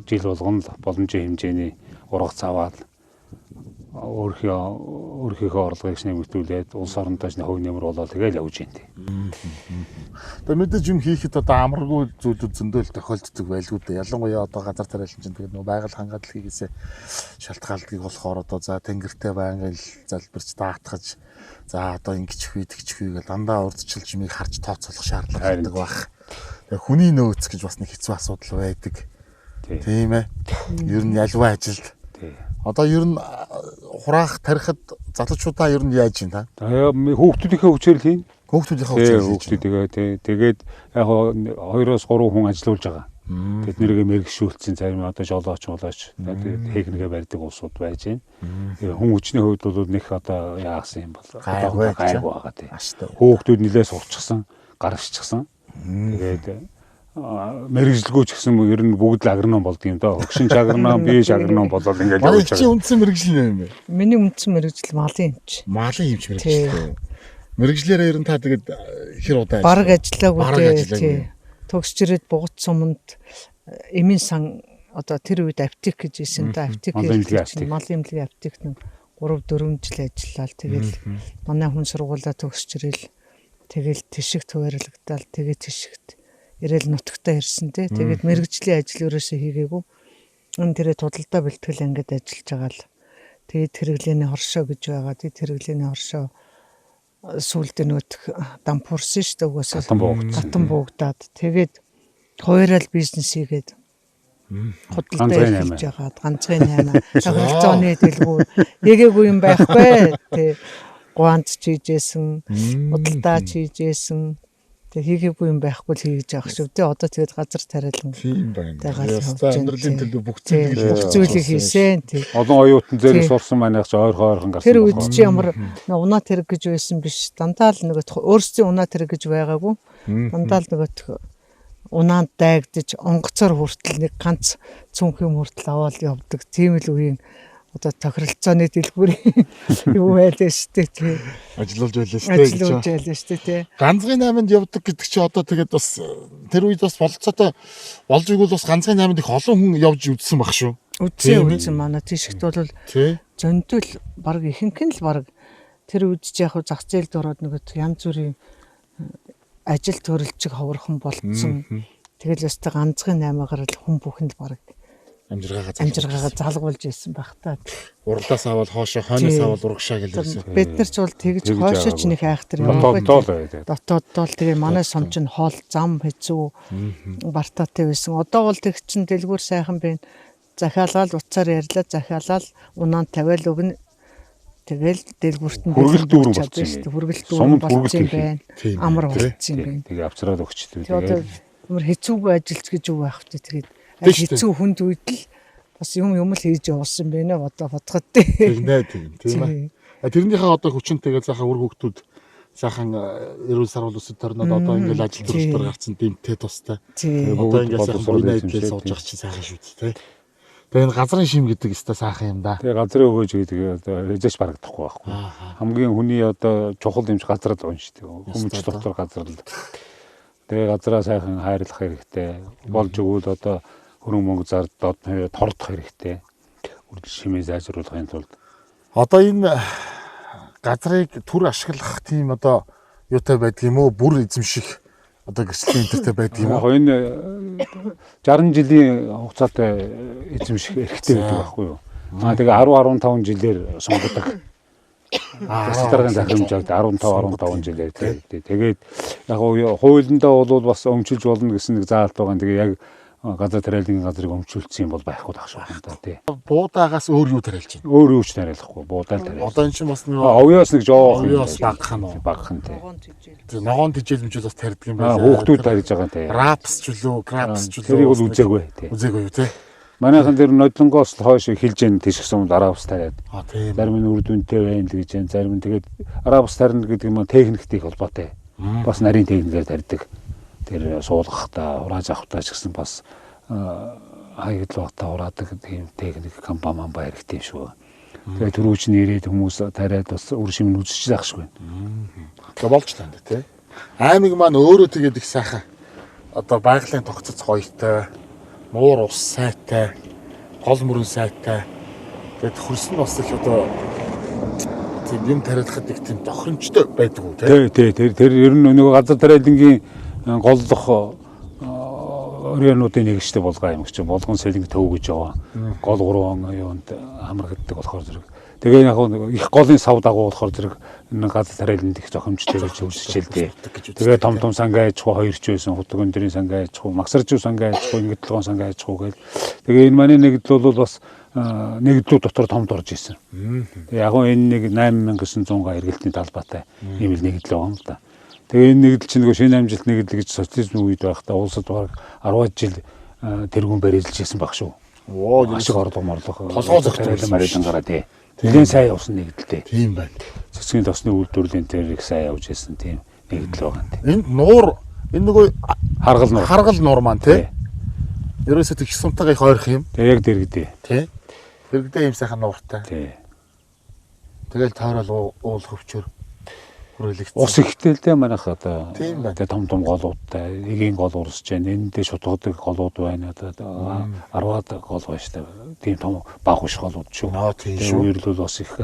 Жил болгоно л боломжийн хэмжээний ургац аваад өөрийнхөө орлогыг нэмэгдүүлээд улс орондооч хөв нэмэр болоод тэгэл явж байна. Тэгээ мэдээж юм хийхэд одоо амаргүй зүйлүүд зөндөл тохиолддог байлгүй дээ. Ялангуяа одоо газар тариалан чинь тэгээд нөө байгаль хангалтлагээс шалтгаалдгийг болохоор одоо за тэнгэртэй байнгын залбирч даатгаж за одоо ингэж хүй тэгч хүй гэж дандаа урдчилж юмыг харж тооцоолох шаардлага байдаг баг. Тэгээ хүний нөөц гэж бас нэг хэцүү асуудал байдаг. Тийм ээ. Ер нь ялваа ажилд одоо ер нь хураах тарихад залуучуудаа ер нь яаж юм та? Хүүхдүүдийнхээ хүчээр хийн. Хүүхдүүдийнхээ тэгээд яг 2-3 хүн ажиллаулж байгаа. Бид нэргээ мэрэгшүүлсэн зарим одоо жолооч техникээ барьдаг улсууд байж байна. Хүн хүчний хувьд бол нэг одоо яасан юм бол гайгүй байгаа тийм. Хүүхдүүд нилээ сурчсан, гаргацчихсан. Тэгээд мэрэгжлгүүч гэсэн ер нь бүгд л агроном болд юм даа. Хөгшин агроном, биш агроном болоод ингээд явж байгаа. Чи үндсэн мэрэгжил юм бэ? Миний үндсэн мэрэгжил малын эмч. Малын эмч мэрэгжил. Мэрэгжлээрээ ер нь та тэгээд хэр удаа бараг ажиллаагүй тий. Төгсч ирээд бугат суманд эмийн сан одоо тэр үед аптек гэж ийсэн та аптек малын эмнэлгийн аптект нэг 3-4 жил ажиллаад тэгэл манай хүн сургуулаа төгсч ирэл тэгэл тишигт хуваарлагдал тэгээд тишигт ирэл нутагтаа ирсэн те. Тэгээд мэрэгжлийн ажил өрөөсөө хийгээгүй. Энэ тэрэ тодалдаа бэлтгэл ингээд ажиллаж байгаа л. Тэгээд хэрэглээний хоршоо гэж байгаа. Тэгээд хэрэглээний хоршоо сүулдэ нөтх дампуурсан шүү дээ угаасаа. Татан буугдаад. Тэгээд хуваарал бизнес хийгээд худалдаа хийж байгаа. Ганцхан 8. Тохиолцооны дэлгүүр нэгээгүй юм байхгүй. Тэ гуанц чийжсэн, худалдаа чийжсэн. Тэгээ хийгээгүй юм байхгүй л хийж явах шүү дээ. Одоо тэгээд газар тариалан. Тийм байна. Дагаад Ястаа амьдралын төлөө бүх бүх зүйлийг хийсэн. Олон оюутан зээл сурсан манайх ч ойрхон гарсан. Тэр үед чи ямар унаа тэрэг гэж байсан биш. Дандаа л нөгөө өөрсдийн унаа тэрэг гэж байгаагүй. Дандаа л нөгөө унаанд дайгдаж онгоцоор хүртэл нэг ганц цүнх юм хүртэл аваад явдаг. Тийм л үеийн одоо тохиролцооны дэлгүүрийн юу байлаа шүү дээ. Ажиллуулж байлаа шүү дээ. Ажиллуулж байлаа шүү дээ. Ганцхан 8-нд явдаг гэдэг чи одоо тэгээд бас тэр үед бас болцоотой болж игэл бас ганцхан 8-нд их олон хүн явж үзсэн баг шүү. Үзсэн манай тийшгт бол зөндөл баг ихэнх нь л баг тэр үед ч яг зах зээлд ороод нөгөө янз бүрийн ажил төрөлчөг ховорхон болцсон. Тэгэл өстэй ганцхан 8-аар л хүн бүхэнд баг амжиргаагаа залгуулж ирсэн байх та. Уралдаас аваад хоошоо, хойноос аваад урагшаа гэлээсэн. Бид нар ч бол тэгж хоошоо ч нэг айхтар яваагүй. Дотооддоо л тэгээ манай сумч нь хоол зам хэцүү бартаатай байсан. Одоо бол тэг чин дэлгүүр сайхан байна. Захиалгаал уцаар ярьлаа, захиалал унаанд тавиал өгнө. Тэгэл дэлгүүрт нь хүргэлт дүүрэн болчихсон юм. Хүргэлт дүүрэн болчихсон байна. Амар болчихсон юм байна. Тэгээ авчраад өгчтэй. Тэгээ ямар хэцүүгүй ажилч гэж юу байх вэ? Тэгээд хэцүү хүнд үед л бас юм л хийж явуулсан байна одоо бодоход тийм ээ. Тэрнийхээ одоо хүчин тэгээ заахаа үр хөвгтүүд сайхан эрүүл сарвал өсөд торнод одоо ингээл ажил төрөлтөр гарцсан дэмтэй тустай. Одоо ингээл сайхан буйнаа идэл сууж явах чинь сайхан шүү дээ. Тэгээ энэ газрын шим гэдэг өстой сайхан юм да. Тэгээ газрын өгөөж гэдэг одоо резэж барагдахгүй байхгүй. Хамгийн хүний одоо чухал юмч газар л унш шүү дээ. Хүмүүж доктор газар л. Тэгээ газраа сайхан хайрлах хэрэгтэй. Болж өгвөл одоо хөрөнгө мөнгө зардаад тордох хэрэгтэй. Үргэлж шимээ зайжруулахын тулд одоо энэ газрыг түр ашиглах тийм одоо юутай байдаг юм уу? Бүр эзэмших одоо гэрчлийн интертэй байдаг юм уу? Яг энэ 60 жилийн хугацаатай эзэмших хэрэгтэй байдаг байхгүй юу? Тэгээ 10-15 жилээр сонгодог. Дараагийн захирамжаад 15 жилээр тэгээд яг хуулиндаа бол бас өмчилж болно гэсэн нэг заалт байгаа. Тэгээ яг газар тариалын газрыг өмчүүлсэн юм бол байхгүй тах шүү дээ тий. Буудаагаас өөр юу тариалж байна? Өөр юу ч тариалахгүй, буудаа тариал. Одоо энэ чинь бас нэг овёос нэг жоох багхан тий. Ногоон тижээлмжүүл бас тарьдаг юм байна. Хүүхдүүд тарьж байгаа тий. Рапс ч үлээ, крапс ч үлээ. Тэрийг бол үзээгүй тий. Үзээгүй юу тий. Манайхан дээр нодлонгоос хойш хилж ийн тишх сумд арабс тариад. Тийм. Зарим нь үр дүнтэй байна л гэж байна. Зарим нь тэгээд арабс тарина гэдэг юм техниктэй их холбоотой. Бас нарийн техникээр тарьдаг. Тэр суулгахтаа, урааж авахтаа ч гэсэн бас хаягдлахтаа ураадаг тийм техник компани маань хэрэгтэй шүү. Тэгээд түрүүч нэрээд хүмүүс тариад бас үр шим нь үзэж заахшгүй. Тэгээ болж танд тий. Аймаг маань өөрөө тэгээд их сайхан. Одоо байгалийн тогтцоц хоёртой, муур ус сайтай, гол мөрөн сайтай. Тэгээд хөрс нь бас их одоо тийм юм тариалахад их тийм тохиромжтой байдаг уу тий. Тэр ер нь нөгөө газар тариалангийн голлох өрөөнүүдийн нэгжтэй болгоо юм гэж болгон сэлэнг төв гэж яваа. Гол 3 юунд хамрагддаг болохоор зэрэг. Тэгээ яг их голын сав дагуу болохоор зэрэг энэ газар тариаланд их зохимжтой гэж үзчихэлтэй. Тэгээ том сангаа аж ахуй хоёр ч байсан, худаг өндөрийн сангаа аж ахуй, магсаржуу сангаа аж ахуй, ингэтлгоон сангаа аж ахуй гэл. Тэгээ энэ манай нэгдэл бол бас нэгдлүүд дотор томд орж исэн. Тэгээ яг энэ нэг 8900 эргэлтний талбайтай ийм л нэгдэл байгаа юм да. Тэгээ энэ нэгдэл чинь нөгөө шинэ амжилт нэгдэл гэж социализм үед байхдаа улсад бараг 10 жил тэргүүн барилж ирсэн баг шүү. Ашиг орлого морлого толгой зөгтөөлсөн марилан гараа тий. Тэлийн сайн явсан нэгдэлтэй. Тийм байна. Цэцгийн тосны үйлдвэрлэлийн тэр их сайн явж ирсэн тийм нэгдэл байгаа юм. Энэ нуур энэ нөгөө харгал нуур маань тий. Ерөөсөө тэг сумтайгаа их ойрох юм. Тэг яг дэргэдээ. Тий. Дэргэдээ юм сайхан нууртай. Тий. Тэгэл тойрол уул хөвчөр ус ихтэй л дээ манайх одоо тийм байна. том голуудтай эгийн гол урсж байна. Энд дээр шутгадаг голууд байна. Одоо 10-аад гол байна шүү дээ. Тийм том баг ус голууд шүү. Тэгээ үеэрлүүл бас их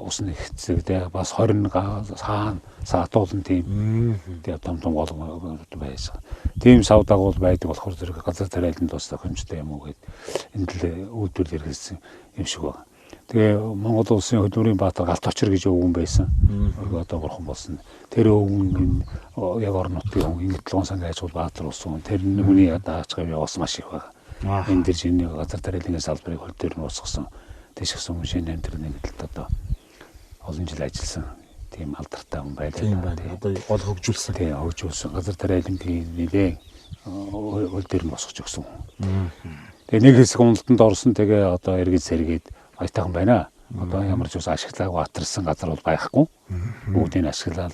ус нэгцэг дээ. Бас 20 саан саатуулан тийм том голууд байсан. Тийм сав дагуул байдаг болохоор зэрэг газар тариаланд бас тохиомжтой юм уу гэд энд л үйлдвэрлэл хэрэгжсэн юм шиг байна. Тэгээ Монгол улсын хөдөлмөрийн баатар галт очир гэж өвгөн байсан. Одоо бурхан болсон. Тэр өвгөн яг орон нутгийн хүн ингэтлгоон сангаа аж ахуй баатар болсон. Тэр нүний даачгаа явуулсан маш их байна. Энэ дэр шинэ газар тариалангийн салбарыг хөл дээр нь уусгасан. Тэшгсэн шинэ амьдрал нэгдэлт одоо олон жил ажилласан. тийм алдартай хүн байлаа. Тийм байна. Одоо гол хөгжүүлсэн. Тийм хөгжүүлсэн. Газар тариалангийн нэлээ хөл дээр нь босгож өгсөн. Тэгээ нэг хэсэг уналтанд орсон. Тэгээ одоо эргэж сэргээд аятайхан байна. Одоо ямар ч ус ашиглаагүй атарсан газар бол байхгүй. Бүгдийг ашиглаад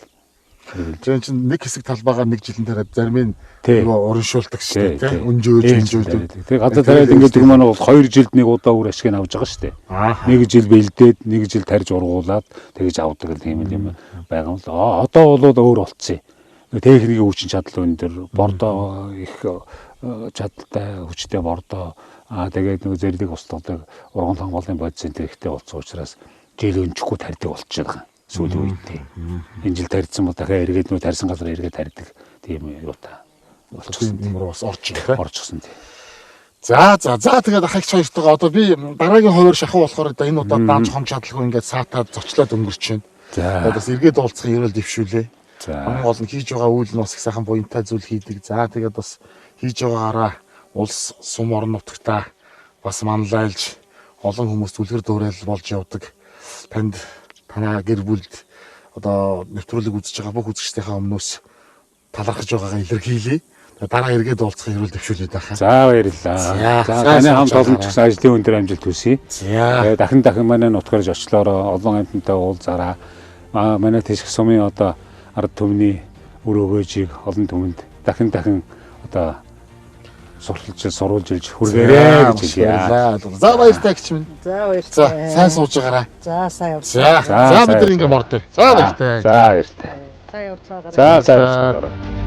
тэр чинь нэг хэсэг талбайгаа нэг жилийн дараа зарим нь ураншуулдаг шүү дээ. Өнжөөж. Тэгээ газар тариал ингээд юм маань бол 2 жилд нэг удаа үр ашиг нь авж байгаа шүү дээ. Нэг жил бэлдээд, нэг жил тарьж ургуулад тэгэж авдаг тийм юм байгаа юм л. Одоо бол өөр болцсон. Техникийн хүчин чадал өндөр, бордоо их чадaltaй хүчтэй бордоо тэгээд нөгөө зэрлэг устгадаг урган хангалын бодис энтерхтэй болсон учраас жил өнжихгүй тарьдаг болчиход байгаа. Сүүлийн үед тийм. Энэ жил тарьсан бол дахиад эргээд нөгөө тарьсан газар эргээд тарьдаг тийм юу та. Болчихсон юм руу бас орчихсон тийм. За тэгээд ахагч хоёртойгоо одоо би дараагийн хуваар шахуу болохоор одоо энэ удаад даанч хом чадлаггүй ингээд саатаад зочлоод өнгөрч байна. За бас эргээд уулзах ерөөл дэвшүүлээ. Хамгийн гол нь хийж байгаа үйл нь бас их сайхан буянтай зүйл хийдэг. За тэгээд бас хийж байгаагаараа улс сум орон нутагтаа бас манлайлж олон хүмүүс зүлгэр дуурайл болж явдаг. Танд танаа гэр бүлд одоо нэвтрүүлэг үзэж байгаа бүх үзэгчдийнхээ өмнөөс талархаж байгаагаа илэрхийлье. Дараа эргээд уулзах ерөөл дэвшүүлээд байхаа. За баярлалаа. За таны хамт олон ч гэсэн ажлын өндөр амжилт хүсье. Тэгээд дахин манай нутгарж очлоороо олон амьтантай уулзаараа манай Тишг сумын одоо ард түмний үр өгөөжийг олон түмэнд дахин одоо сурвалжилж хүргээрэй гэж хэлье. За баяртай гिच минь. За баярлалаа. За сайн сууж байгаарай. За сайн явцгаа. За бид нар ингэ мордё. За баяртай. За баяртай. За явцгаа. За.